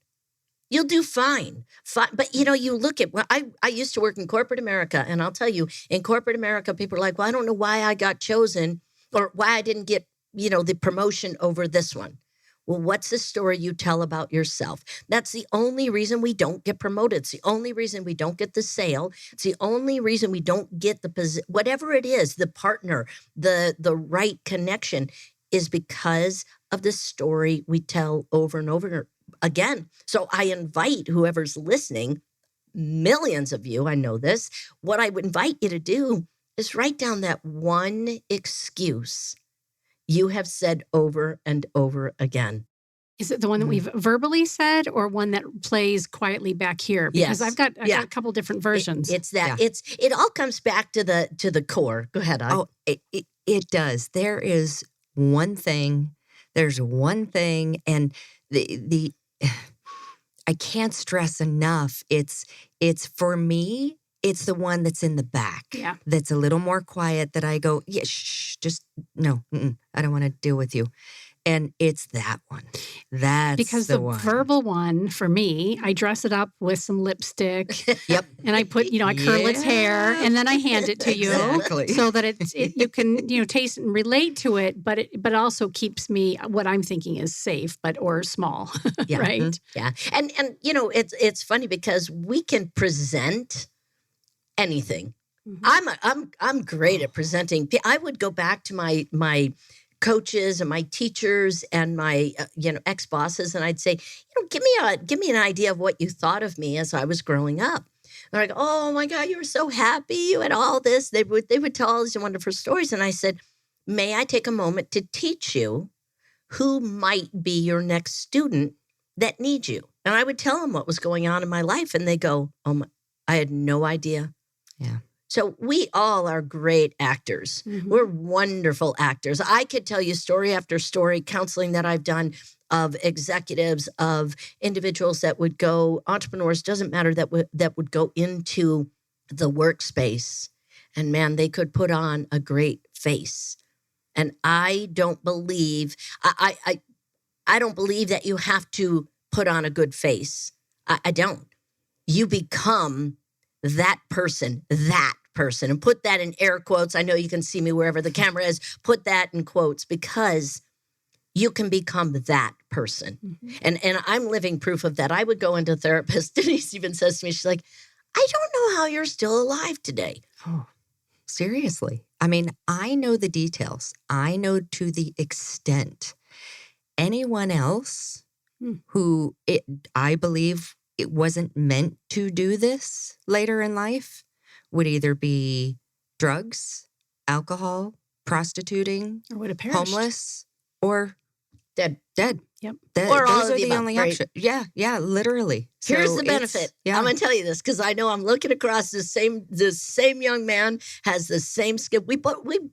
You'll do fine. But, you look at, I used to work in corporate America, and I'll tell you, in corporate America, people are like, well, I don't know why I got chosen or why I didn't get, the promotion over this one. Well, what's the story you tell about yourself? That's the only reason we don't get promoted. It's the only reason we don't get the sale. It's the only reason we don't get the position, whatever it is, the partner, the right connection is because of the story we tell over and over again. So I invite whoever's listening, millions of you, I know this, what I would invite you to do is write down that one excuse you have said over and over again. Is it the one that we've verbally said or one that plays quietly back here? Because Yes. I've got a couple different versions. It's that. It all comes back to the core. Go ahead. It does. There's one thing, and the I can't stress enough. It's for me. It's the one that's in the back. Yeah. That's a little more quiet. That I go, yeah, shh, just no. I don't want to deal with you. And it's that one. That's because the the one. verbal one for me, I dress it up with some lipstick. Yep. And I put, I curl its hair, and then I hand it to you Exactly. so that you can, taste and relate to it, but it also keeps me what I'm thinking is safe, or small, Yeah. right? Mm-hmm. Yeah, and it's funny because we can present anything. Mm-hmm. I'm great at presenting. I would go back to my coaches and my teachers and my ex-bosses, and I'd say, give me an idea of what you thought of me as I was growing up. They're like, oh my God, you were so happy, you had all this. They would tell all these wonderful stories, and I said, may I take a moment to teach you who might be your next student that needs you? And I would tell them what was going on in my life, and they go, I had no idea. Yeah. So we all are great actors. Mm-hmm. We're wonderful actors. I could tell you story after story, counseling that I've done of executives, of individuals that would go, entrepreneurs, doesn't matter, that would go into the workspace. And man, they could put on a great face. And I don't believe, I don't believe that you have to put on a good face. I don't. You become that person, and put that in air quotes. I know you can see me wherever the camera is. Put that in quotes, because you can become that person. Mm-hmm. And I'm living proof of that. I would go into a therapist. Denise even says to me, she's like, I don't know how you're still alive today. Oh, seriously. I mean, I know the details. I know to the extent. Anyone else who I believe it wasn't meant to do this later in life would either be drugs, alcohol, prostituting, Or would have perished. homeless, or Dead. Yep. Or all those of are the the above, only right? options. Yeah, literally. Here's So the it's- benefit. Yeah. I'm going to tell you this because I know I'm looking across the same young man has the same skill. We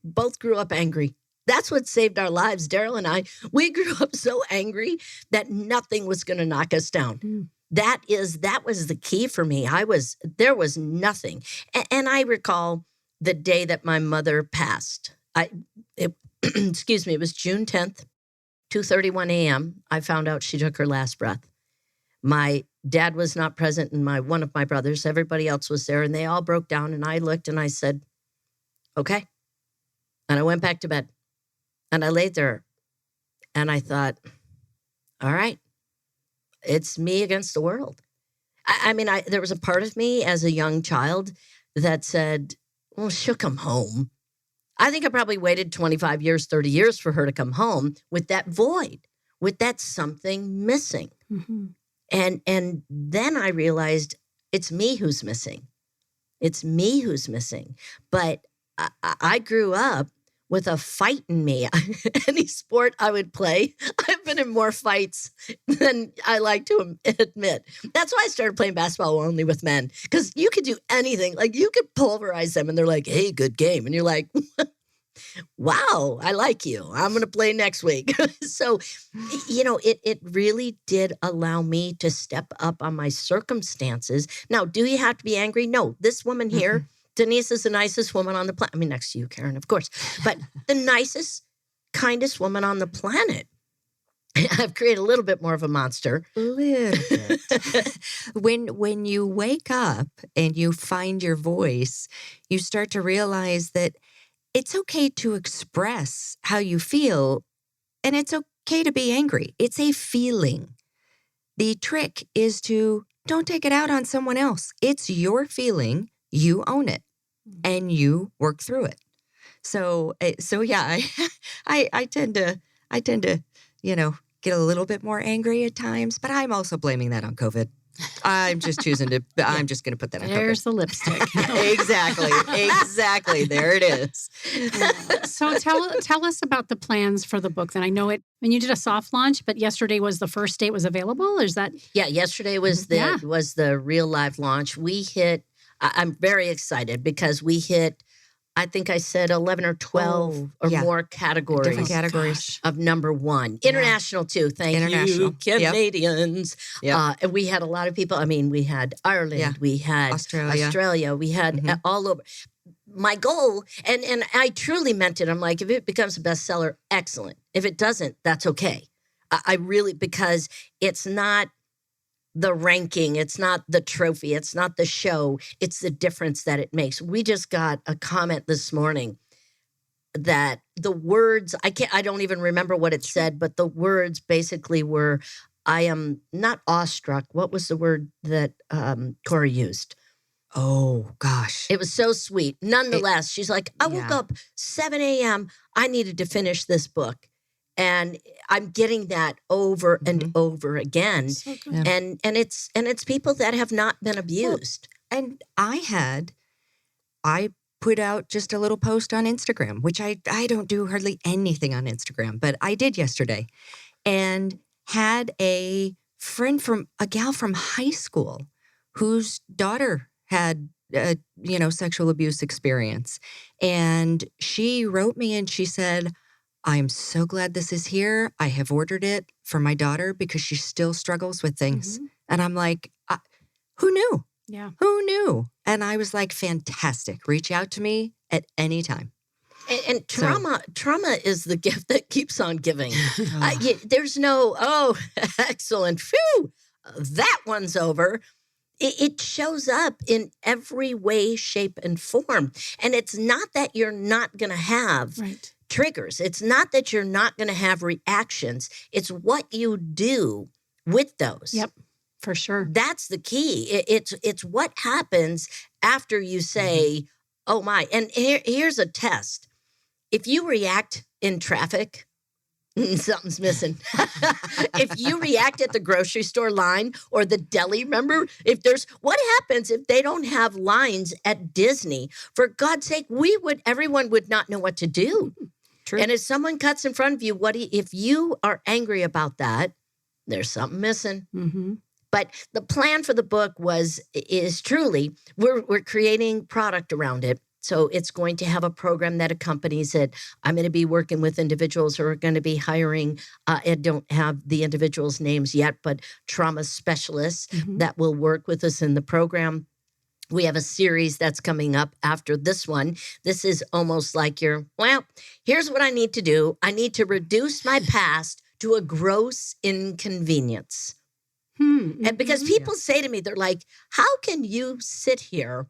both grew up angry. That's what saved our lives, Daryl and I. We grew up so angry that nothing was going to knock us down. Mm. That was the key for me. There was nothing. And I recall the day that my mother passed. Excuse me, it was June 10th, 2:31 a.m. I found out she took her last breath. My dad was not present, and one of my brothers, everybody else was there, and they all broke down, and I looked and I said, okay. And I went back to bed, and I laid there, and I thought, all right, it's me against the world. I mean, there was a part of me as a young child that said, well, she'll come home. I think I probably waited 25 years, 30 years for her to come home with that void, with that something missing. Mm-hmm. And then I realized it's me who's missing. It's me who's missing. But I grew up with a fight in me. Any sport I would play, I've been in more fights than I like to admit. That's why I started playing basketball only with men, because you could do anything. Like, you could pulverize them and they're like, hey, good game. And you're like, wow, I like you. I'm going to play next week. So, it really did allow me to step up on my circumstances. Now, do you have to be angry? No. This woman here, Denise, is the nicest woman on the planet. I mean, next to you, Karen, of course. But the nicest, kindest woman on the planet. I've created a little bit more of a monster. A little bit. When you wake up and you find your voice, you start to realize that it's okay to express how you feel, and it's okay to be angry. It's a feeling. The trick is to don't take it out on someone else. It's your feeling. You own it, and you work through it. So yeah, I tend to, get a little bit more angry at times, but I'm also blaming that on COVID. I'm just choosing to, I'm just going to put that on. There's the lipstick. Exactly. There it is. So tell us about the plans for the book. Then I know you did a soft launch, but yesterday was the first day it was available. Is that? Yeah, yesterday was the real live launch. We hit. I'm very excited because we hit. I think I said 11 or 12 more categories. Different categories. Of number one. International, too. Thank you, Canadians. Yep. And we had a lot of people. I mean, we had Ireland. We had Australia. We had all over. My goal, and I truly meant it. I'm like, if it becomes a bestseller, excellent. If it doesn't, that's okay. I really, because it's not the ranking, it's not the trophy, it's not the show, it's the difference that it makes. We just got a comment this morning that the words, I don't even remember what it said, but the words basically were, I am not awestruck. What was the word that Corey used? Oh, gosh. It was so sweet. Nonetheless, she's like, I woke up 7 a.m. I needed to finish this book. And I'm getting that over and over again. So good. And it's people that have not been abused. Well, and I put out just a little post on Instagram, which I don't do hardly anything on Instagram, but I did yesterday, and had a gal from high school whose daughter had sexual abuse experience. And she wrote me and she said, I'm so glad this is here. I have ordered it for my daughter because she still struggles with things. And I'm like, who knew? Yeah. Who knew? And I was like, fantastic. Reach out to me at any time. And trauma is the gift that keeps on giving. There's no, excellent. Phew, that one's over. It shows up in every way, shape, and form. And it's not that you're not going to have triggers. It's not that you're not going to have reactions. It's what you do with those. Yep, for sure. That's the key. It's what happens after you say, oh my. And here's a test. If you react in traffic, something's missing. If you react at the grocery store line or the deli, remember, what happens if they don't have lines at Disney? For God's sake, everyone would not know what to do. True. And if someone cuts in front of you, if you are angry about that, there's something missing. But the plan for the book is truly, we're creating product around it. So it's going to have a program that accompanies it. I'm going to be working with individuals who are going to be hiring, I don't have the individuals' names yet, but trauma specialists that will work with us in the program. We have a series that's coming up after this one. This is almost like here's what I need to do. I need to reduce my past to a gross inconvenience. And because people say to me, they're like, how can you sit here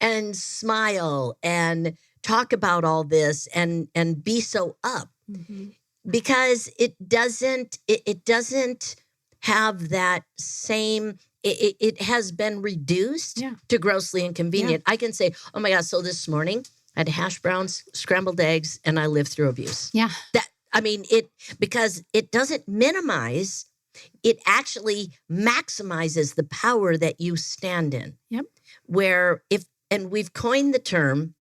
and smile and talk about all this and be so up? Because it doesn't have that same, it has been reduced to grossly inconvenient. I can say, oh my God, so this morning I had hash browns, scrambled eggs, and I lived through abuse. Yeah. Because it doesn't minimize, it actually maximizes the power that you stand in. Yep. And we've coined the term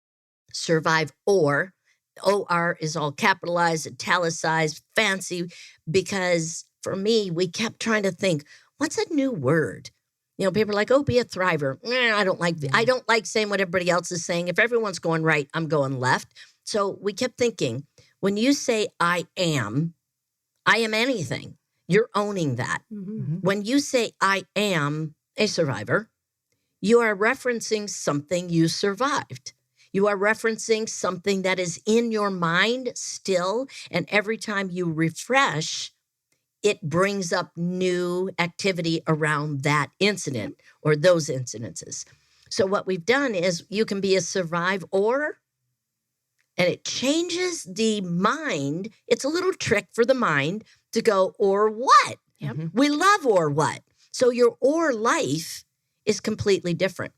survive or. OR is all capitalized, italicized, fancy, because for me, we kept trying to think, what's a new word? People are like, be a thriver. I don't like saying what everybody else is saying. If everyone's going right, I'm going left. So we kept thinking, when you say I am anything, you're owning that. When you say I am a survivor, you are referencing something you survived. You are referencing something that is in your mind still. And every time you refresh, it brings up new activity around that incident or those incidences. So what we've done is you can be a survive or, and it changes the mind. It's a little trick for the mind to go, or what? Yep. We love or what? So your or life is completely different.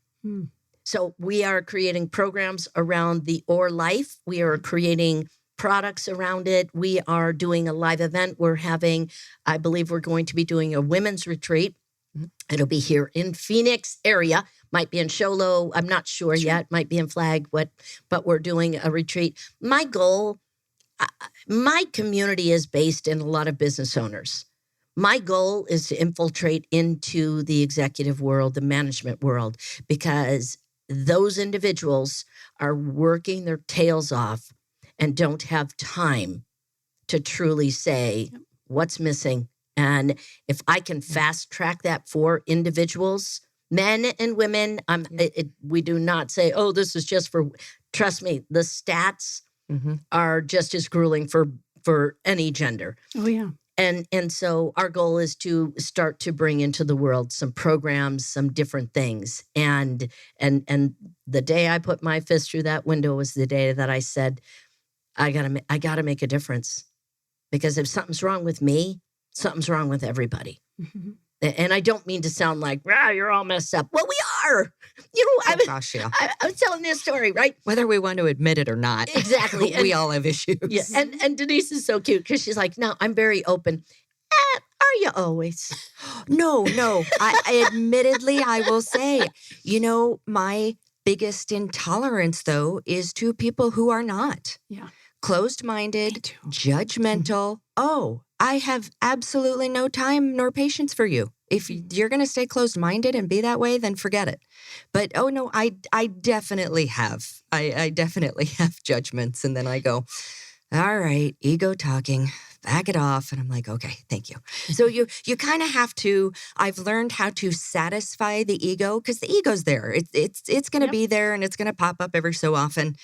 So we are creating programs around the or life. We are creating products around it. We are doing a live event. I believe we're going to be doing a women's retreat It'll be here in Phoenix area. Might be in Sholo. I'm not sure yet. Might be in Flag. But we're doing a retreat. My goal, my community is based in a lot of business owners. My goal is to infiltrate into the executive world, the management world, because those individuals are working their tails off and don't have time to truly say what's missing. And if I can fast track that for individuals, men and women, we do not say, oh, this is just for, trust me, the stats are just as grueling for any gender. Oh, yeah. And so our goal is to start to bring into the world some programs, some different things. And the day I put my fist through that window was the day that I said, I gotta make a difference, because if something's wrong with me, something's wrong with everybody. Mm-hmm. And I don't mean to sound like, you're all messed up. Well, we are. I was telling this story, right? Whether we want to admit it or not. Exactly. We all have issues. Yeah. And Denise is so cute because she's like, no, I'm very open. Are you always? No. I admittedly, I will say, my biggest intolerance, though, is to people who are not. Yeah. Closed-minded, judgmental. Oh, I have absolutely no time nor patience for you. If you're going to stay closed-minded and be that way, then forget it. But, oh, no, I definitely have. I definitely have judgments. And then I go, all right, ego talking, back it off. And I'm like, okay, thank you. So you kind of have to, I've learned how to satisfy the ego, because the ego's there. It's going to be there, and it's going to pop up every so often.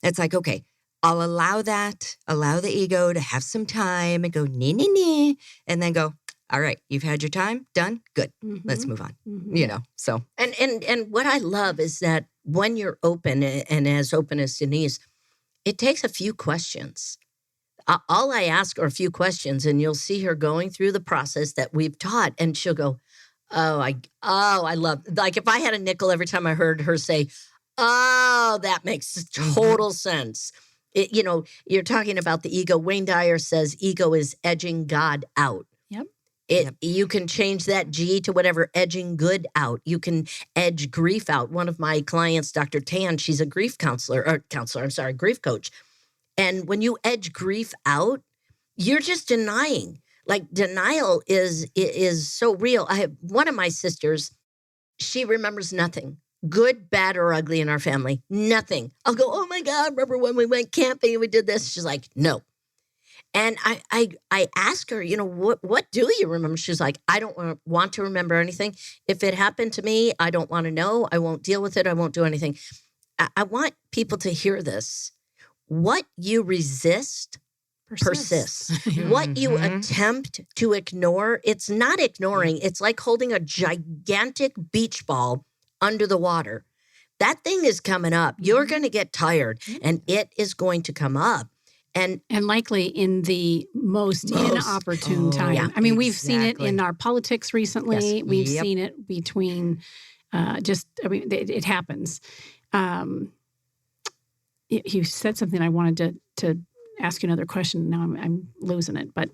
It's like, okay, I'll allow the ego to have some time and go, nee, and then go, all right, you've had your time, done, good, let's move on, so. And what I love is that when you're open, and as open as Denise, it takes a few questions. All I ask are a few questions, and you'll see her going through the process that we've taught, and she'll go, I love, like if I had a nickel every time I heard her say, oh, that makes total sense. You're talking about the ego. Wayne Dyer says ego is edging God out. Yep. You can change that G to whatever, edging good out. You can edge grief out. One of my clients, Dr. Tan, she's a grief grief coach. And when you edge grief out, you're just denying. Like, denial is so real. I have one of my sisters, she remembers nothing. Good, bad, or ugly in our family. Nothing. I'll go, oh my God, remember when we went camping and we did this? She's like, no. And I ask her, what do you remember? She's like, I don't want to remember anything. If it happened to me, I don't want to know. I won't deal with it. I won't do anything. I want people to hear this. What you resist persists. What you attempt to ignore, it's not ignoring. It's like holding a gigantic beach ball under the water. That thing is coming up. You're going to get tired, and it is going to come up. And likely in the most inopportune time. Yeah, I mean, we've seen it in our politics recently. Yes. We've seen it between it happens. You said something I wanted to ask you another question. Now I'm losing it, but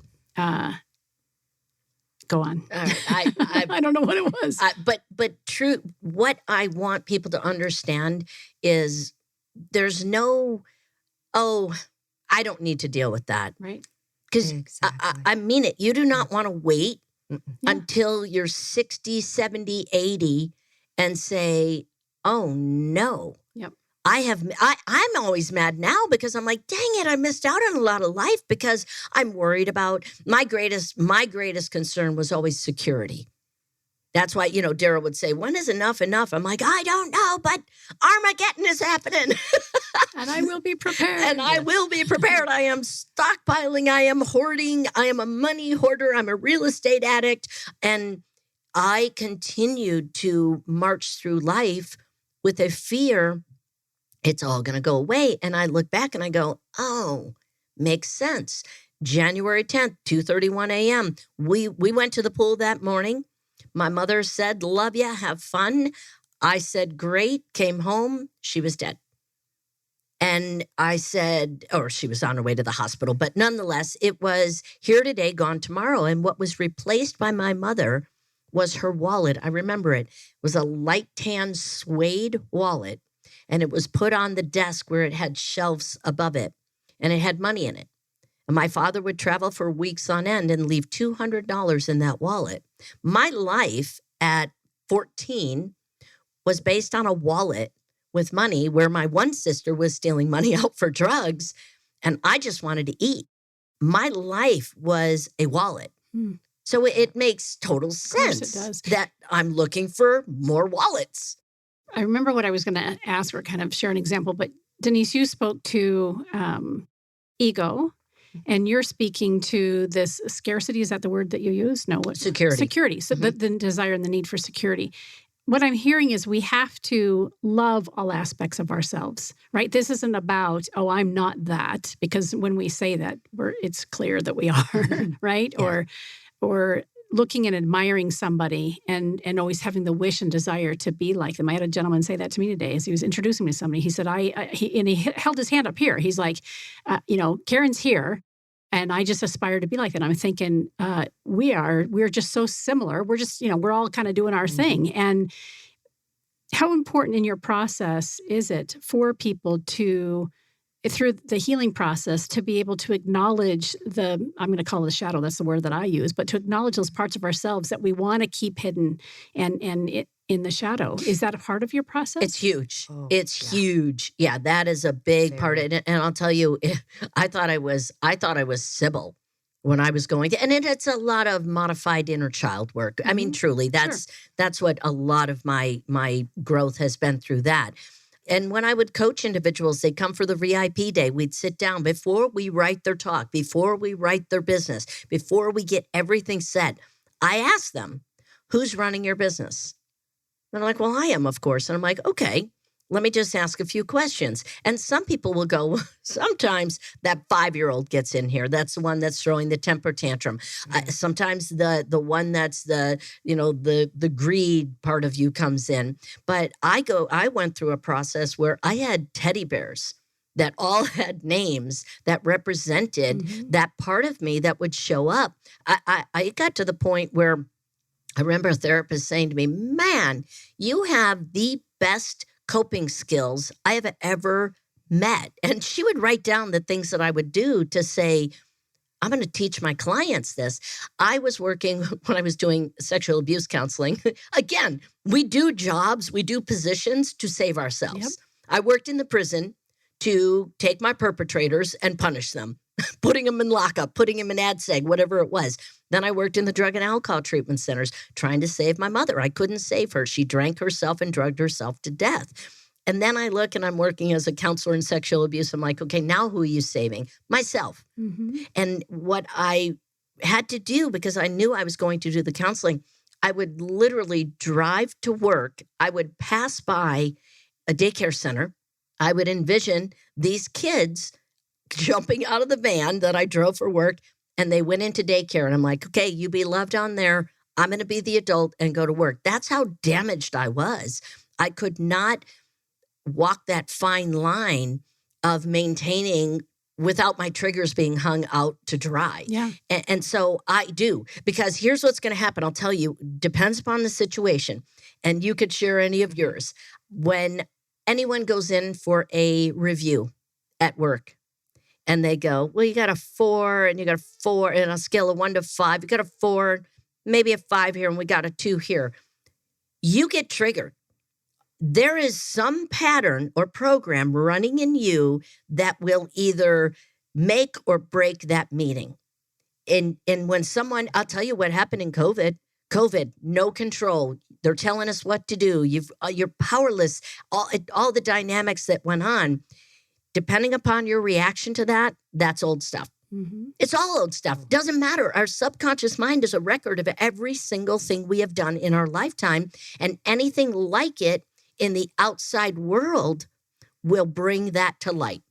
go on. I don't know what it was. But true, what I want people to understand is there's no, I don't need to deal with that. Right. Because I mean it. You do not want to wait until you're 60, 70, 80 and say, oh, no. Yep. I'm always mad now because I'm like, dang it, I missed out on a lot of life because I'm worried about my greatest concern was always security. That's why, Daryl would say, when is enough enough? I'm like, I don't know, but Armageddon is happening. And I will be prepared. I am stockpiling. I am hoarding. I am a money hoarder. I'm a real estate addict. And I continued to march through life with a fear it's all going to go away. And I look back and I go, oh, makes sense. January 10th, 2:31 a.m. We went to the pool that morning. My mother said, love ya, have fun. I said, great, came home. She was dead. And I said, or she was on her way to the hospital. But nonetheless, it was here today, gone tomorrow. And what was replaced by my mother was her wallet. I remember it. It was a light tan suede wallet, and it was put on the desk where it had shelves above it, and it had money in it. And my father would travel for weeks on end and leave $200 in that wallet. My life at 14 was based on a wallet with money where my one sister was stealing money out for drugs, and I just wanted to eat. My life was a wallet. So it makes total sense that I'm looking for more wallets. I remember what I was going to ask or kind of share an example, but Denise, you spoke to ego, and you're speaking to this scarcity. Is that the word that you use? No, what? Security. Security. So the desire and the need for security. What I'm hearing is we have to love all aspects of ourselves, right? This isn't about, oh, I'm not that, because when we say that, it's clear that we are, right? Yeah. Or looking and admiring somebody and always having the wish and desire to be like them. I had a gentleman say that to me today as he was introducing me to somebody. He said, he held his hand up here. He's like, Karen's here, and I just aspire to be like that. I'm thinking, we're just so similar. We're just, we're all kind of doing our thing. And how important in your process is it for people to, through the healing process, to be able to acknowledge I'm going to call it a shadow, that's the word that I use, but to acknowledge those parts of ourselves that we want to keep hidden and in the shadow. Is that a part of your process? It's huge. It's huge. Yeah, that is a big part of it. And I'll tell you, I thought I was Sybil when I was going to, and it's a lot of modified inner child work. I mean, truly, that's what a lot of my growth has been through that. And when I would coach individuals, they'd come for the VIP day. We'd sit down before we write their talk, before we write their business, before we get everything set. I ask them, who's running your business? And they're like, well, I am, of course. And I'm like, okay, let me just ask a few questions. And some people will go, sometimes that 5-year-old gets in here. That's the one that's throwing the temper tantrum. Sometimes the one that's the greed part of you comes in. But I went through a process where I had teddy bears that all had names that represented that part of me that would show up. I got to the point where I remember a therapist saying to me, man, you have the best coping skills I have ever met. And she would write down the things that I would do to say, I'm going to teach my clients this. I was working when I was doing sexual abuse counseling. Again, we do jobs, we do positions to save ourselves. Yep. I worked in the prison to take my perpetrators and punish them, putting them in lockup, putting them in ADSEG, whatever it was. Then I worked in the drug and alcohol treatment centers trying to save my mother. I couldn't save her. She drank herself and drugged herself to death. And then I look and I'm working as a counselor in sexual abuse. I'm like, okay, now who are you saving? Myself. And what I had to do, because I knew I was going to do the counseling, I would literally drive to work. I would pass by a daycare center. I would envision these kids jumping out of the van that I drove for work, and they went into daycare. And I'm like, okay, you be loved on there. I'm going to be the adult and go to work. That's how damaged I was. I could not walk that fine line of maintaining without my triggers being hung out to dry. Yeah. And so I do, because here's what's going to happen. I'll tell you, depends upon the situation. And you could share any of yours. When anyone goes in for a review at work and they go, well, you got a 4 and you got a 4 and on a scale of 1 to 5, you got a 4, maybe a 5 here, and we got a 2 here. You get triggered. There is some pattern or program running in you that will either make or break that meeting. And when someone, I'll tell you what happened in COVID, no control. They're telling us what to do. You're powerless. All the dynamics that went on, depending upon your reaction to that, that's old stuff. It's all old stuff. Doesn't matter. Our subconscious mind is a record of every single thing we have done in our lifetime, and anything like it in the outside world will bring that to light.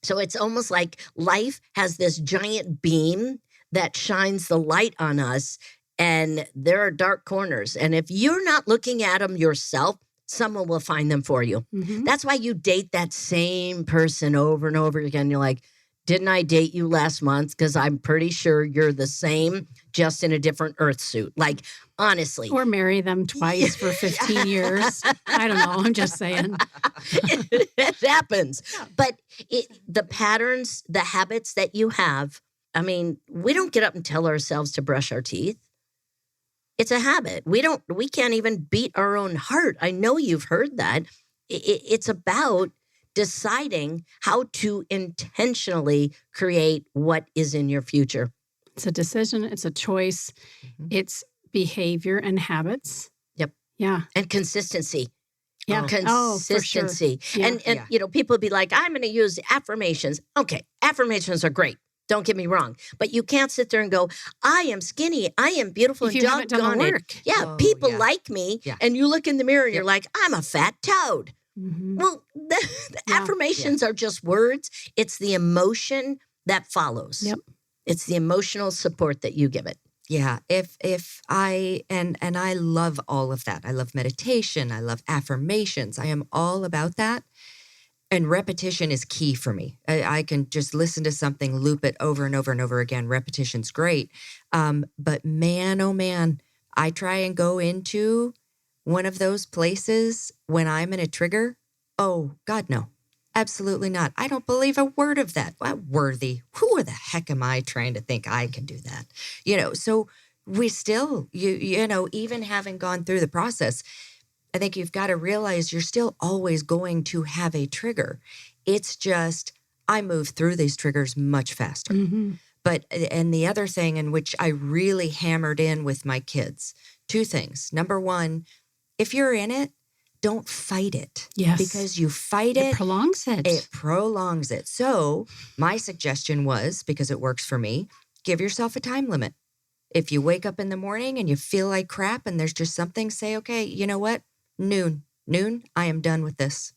So it's almost like life has this giant beam that shines the light on us, and there are dark corners. And if you're not looking at them yourself, someone will find them for you. That's why you date that same person over and over again. You're like, didn't I date you last month? Because I'm pretty sure you're the same, just in a different Earth suit. Like, honestly. Or marry them twice for 15 years. I don't know. I'm just saying. It happens. But the patterns, the habits that you have, I mean, we don't get up and tell ourselves to brush our teeth. It's a habit. We can't even beat our own heart. I know you've heard that. It's about deciding how to intentionally create what is in your future. It's a decision. It's a choice. It's behavior and habits. Yep. Yeah. And consistency. Yeah. Consistency. For sure. Yeah. And you know, people would be like, I'm going to use affirmations. Okay. Affirmations are great. Don't get me wrong. But you can't sit there and go, I am skinny. I am beautiful. If you haven't done the work. Yeah. People like me. Yeah. And you look in the mirror and you're like, I'm a fat toad. Mm-hmm. Well, the affirmations are just words. It's the emotion that follows. Yep. It's the emotional support that you give it. Yeah. If I, and I love all of that. I love meditation. I love affirmations. I am all about that. And repetition is key for me. I can just listen to something, loop it over and over and over again. Repetition's great. But man, oh man, I try and go into one of those places when I'm in a trigger. Oh, God, no. Absolutely not. I don't believe a word of that. What worthy? Who the heck am I trying to think I can do that? You know, so we still, you know, even having gone through the process, I think you've got to realize you're still always going to have a trigger. It's just, I move through these triggers much faster. Mm-hmm. But, and the other thing in which I really hammered in with my kids, two things. Number one, if you're in it, don't fight it. Yes. Because you fight It prolongs it. it prolongs it. So my suggestion was, because it works for me, give yourself a time limit. If you wake up in the morning and you feel like crap and there's just something, say, okay, you know what? Noon, I am done with this.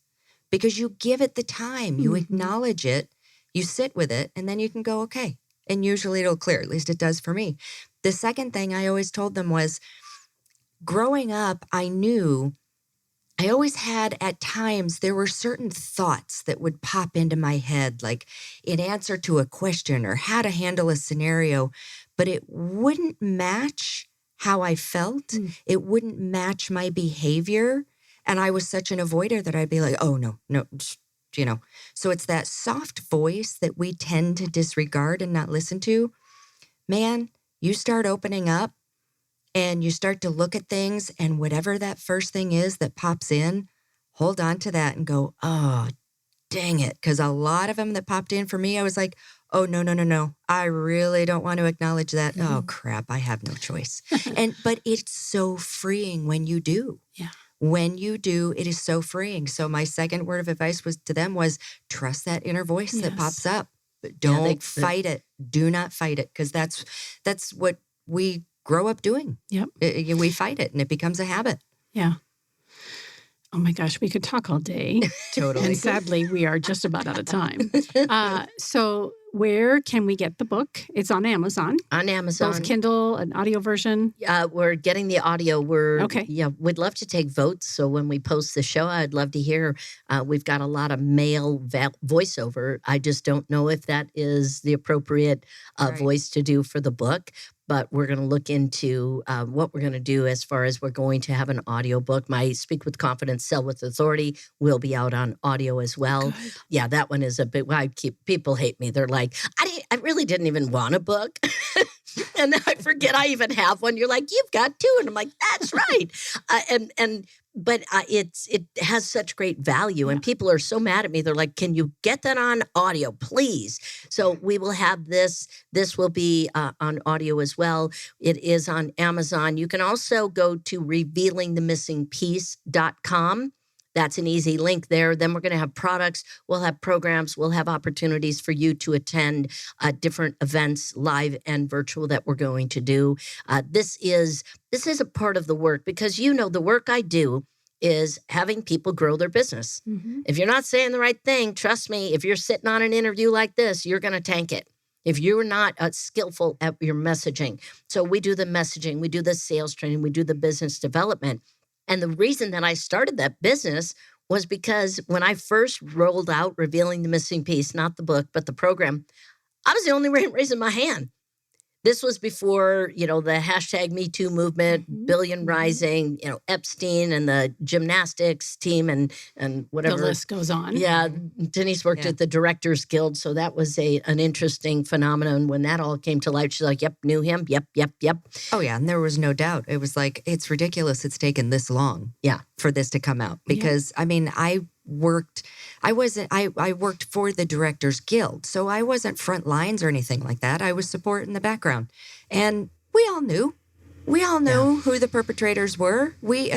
Because you give it the time, you acknowledge it, you sit with it, and then you can go, okay. And usually it'll clear, at least it does for me. The second thing I always told them was, growing up, I knew I always had, at times, there were certain thoughts that would pop into my head, like in answer to a question or how to handle a scenario, but it wouldn't match how I felt. It wouldn't match my behavior. And I was such an avoider that I'd be like, oh, no, you know. So it's that soft voice that we tend to disregard and not listen to. Man, you start opening up. And you start to look at things, and whatever that first thing is that pops in, hold on to that and go, oh, dang it. Because a lot of them that popped in for me, I was like, oh, no. I really don't want to acknowledge that. Oh, crap, I have no choice. But it's so freeing when you do. Yeah. When you do, it is so freeing. So my second word of advice to them was trust that inner voice that pops up. But don't fight it. Do not fight it, because that's what we grow up doing. Yep. We fight it and it becomes a habit. Yeah. Oh my gosh, we could talk all day. Totally. And sadly, we are just about out of time. So where can we get the book? It's on Amazon. On Amazon. Both Kindle and audio version. We're getting the audio. We'd love to take votes. So when we post the show, I'd love to hear. We've got a lot of male voiceover. I just don't know if that is the appropriate voice to do for the book. But we're going to look into what we're going to do as far as we're going to have an audio book. My Speak with Confidence, Sell with Authority will be out on audio as well. Good. Yeah, that one is a bit. People hate me. They're like, I really didn't even want a book. And then I forget I even have one. You're like, you've got two. And I'm like, that's right. But it has such great value, and people are so mad at me. They're like, "Can you get that on audio, please?" So we will have this. This will be on audio as well. It is on Amazon. You can also go to revealingthemissingpiece.com. That's an easy link there. Then we're going to have products. We'll have programs. We'll have opportunities for you to attend different events, live and virtual, that we're going to do. This is a part of the work, because the work I do is having people grow their business. Mm-hmm. If you're not saying the right thing, trust me, if you're sitting on an interview like this, you're going to tank it. If you're not skillful at your messaging. So we do the messaging, we do the sales training, we do the business development. And the reason that I started that business was because when I first rolled out Revealing the Missing Piece, not the book, but the program, I was the only one raising my hand. This was before, the hashtag Me Too movement, Billion Rising, Epstein and the gymnastics team and whatever. The list goes on. Yeah. Denise worked at the Directors Guild. So that was an interesting phenomenon. When that all came to light, she's like, yep, knew him. Yep. Oh, yeah. And there was no doubt. It was like, it's ridiculous it's taken this long for this to come out. Because, I worked for the Directors Guild. So I wasn't front lines or anything like that. I was support in the background. And we all knew who the perpetrators were. We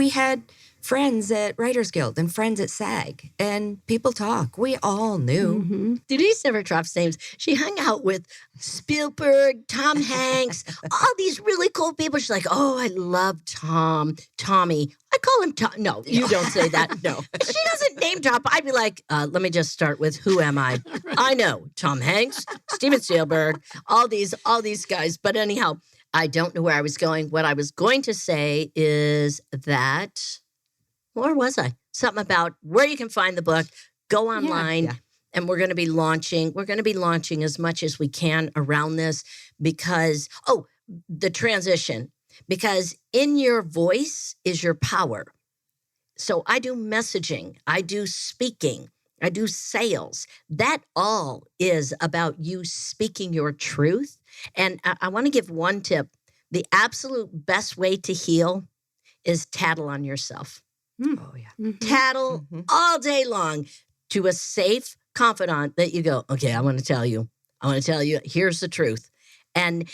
had friends at Writers Guild and friends at SAG, and people talk. We all knew. Denise never drops names. She hung out with Spielberg, Tom Hanks, all these really cool people. She's like, oh, I love Tommy. I call him Tom. No, you don't say that. No. She doesn't name drop. I'd be like, let me just start with, who am I? I know Tom Hanks, Steven Spielberg, all these guys. But anyhow, I don't know where I was going. What I was going to say is that, where was I? Something about where you can find the book. Go online. And we're going to be launching as much as we can around this because, the transition. Because in your voice is your power. So I do messaging, I do speaking, I do sales. That all is about you speaking your truth. And I want to give one tip. The absolute best way to heal is tattle on yourself. Oh, yeah. Tattle all day long to a safe confidant that you go, okay, I want to tell you, here's the truth. And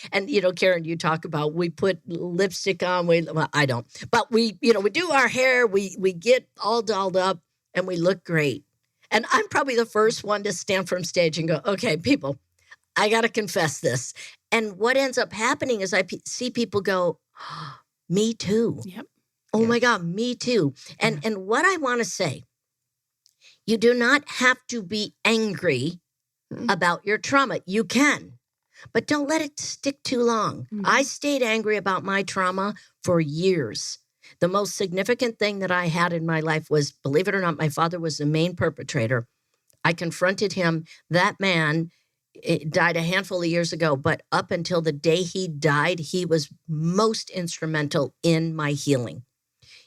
Karen, you talk about we put lipstick on. Well, I don't, but we do our hair. We get all dolled up and we look great. And I'm probably the first one to stand from stage and go, okay, people, I got to confess this. And what ends up happening is I see people go, oh, me too. Yep. Oh my God, me too. And what I want to say, you do not have to be angry about your trauma. You can. But don't let it stick too long. I stayed angry about my trauma for years. The most significant thing that I had in my life was, believe it or not, my father was the main perpetrator. I confronted him. That man died a handful of years ago, but up until the day he died, he was most instrumental in my healing.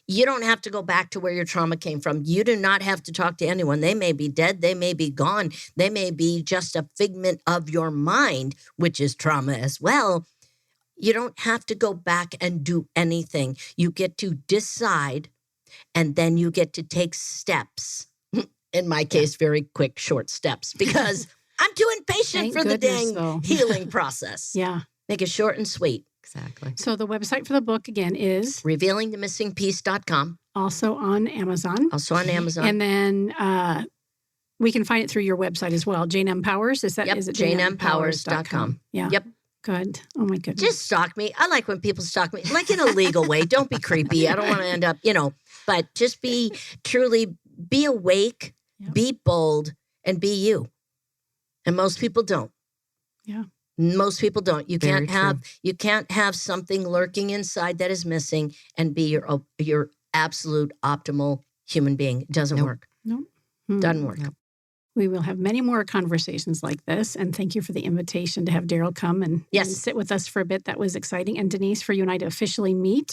You don't have to go back to where your trauma came from. You do not have to talk to anyone. They may be dead. They may be gone. They may be just a figment of your mind, which is trauma as well. You don't have to go back and do anything. You get to decide, and then you get to take steps. In my case, very quick, short steps, because I'm too impatient for the dang healing process. Yeah. Make it short and sweet. Exactly. So the website for the book, again, is revealingthemissingpiece.com. Also on Amazon. And then we can find it through your website as well. Jane M. Powers. Is it JaneMPowers.com. Yeah. Yep. Good. Oh, my goodness. Just stalk me. I like when people stalk me, like in a legal way. Don't be creepy. I don't want to end up, but just be awake, be bold, and be you. And most people don't. Yeah. Most people don't. You can't have something lurking inside that is missing and be your absolute optimal human being. It doesn't work. No. Doesn't work. Nope. We will have many more conversations like this. And thank you for the invitation to have Daryl come and sit with us for a bit. That was exciting. And Denise, for you and I to officially meet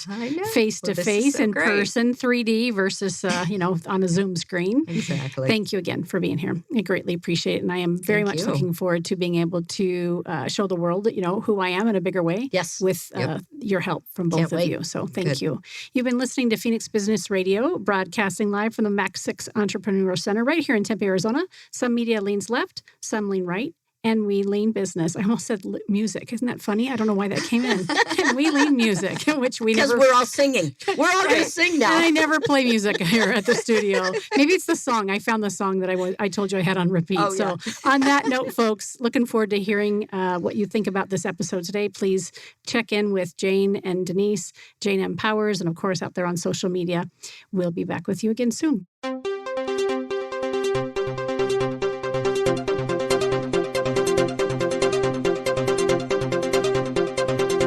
face to face in person, 3D versus, on a Zoom screen. Exactly. Thank you again for being here. I greatly appreciate it. And I am very much looking forward to being able to show the world, who I am in a bigger way. Yes. With your help from both of you. So thank you. You've been listening to Phoenix Business Radio, broadcasting live from the Max 6 Entrepreneurial Center right here in Tempe, Arizona. Some media leans left, some lean right, and we lean business. I almost said music. Isn't that funny? I don't know why that came in. And we lean music, which we never... Because we're all singing. We're all going to sing now. And I never play music here at the studio. Maybe it's the song. I found the song that I told you I had on repeat. So on that note, folks, looking forward to hearing what you think about this episode today. Please check in with Jane and Denise, Jane M. Powers, and of course out there on social media. We'll be back with you again soon.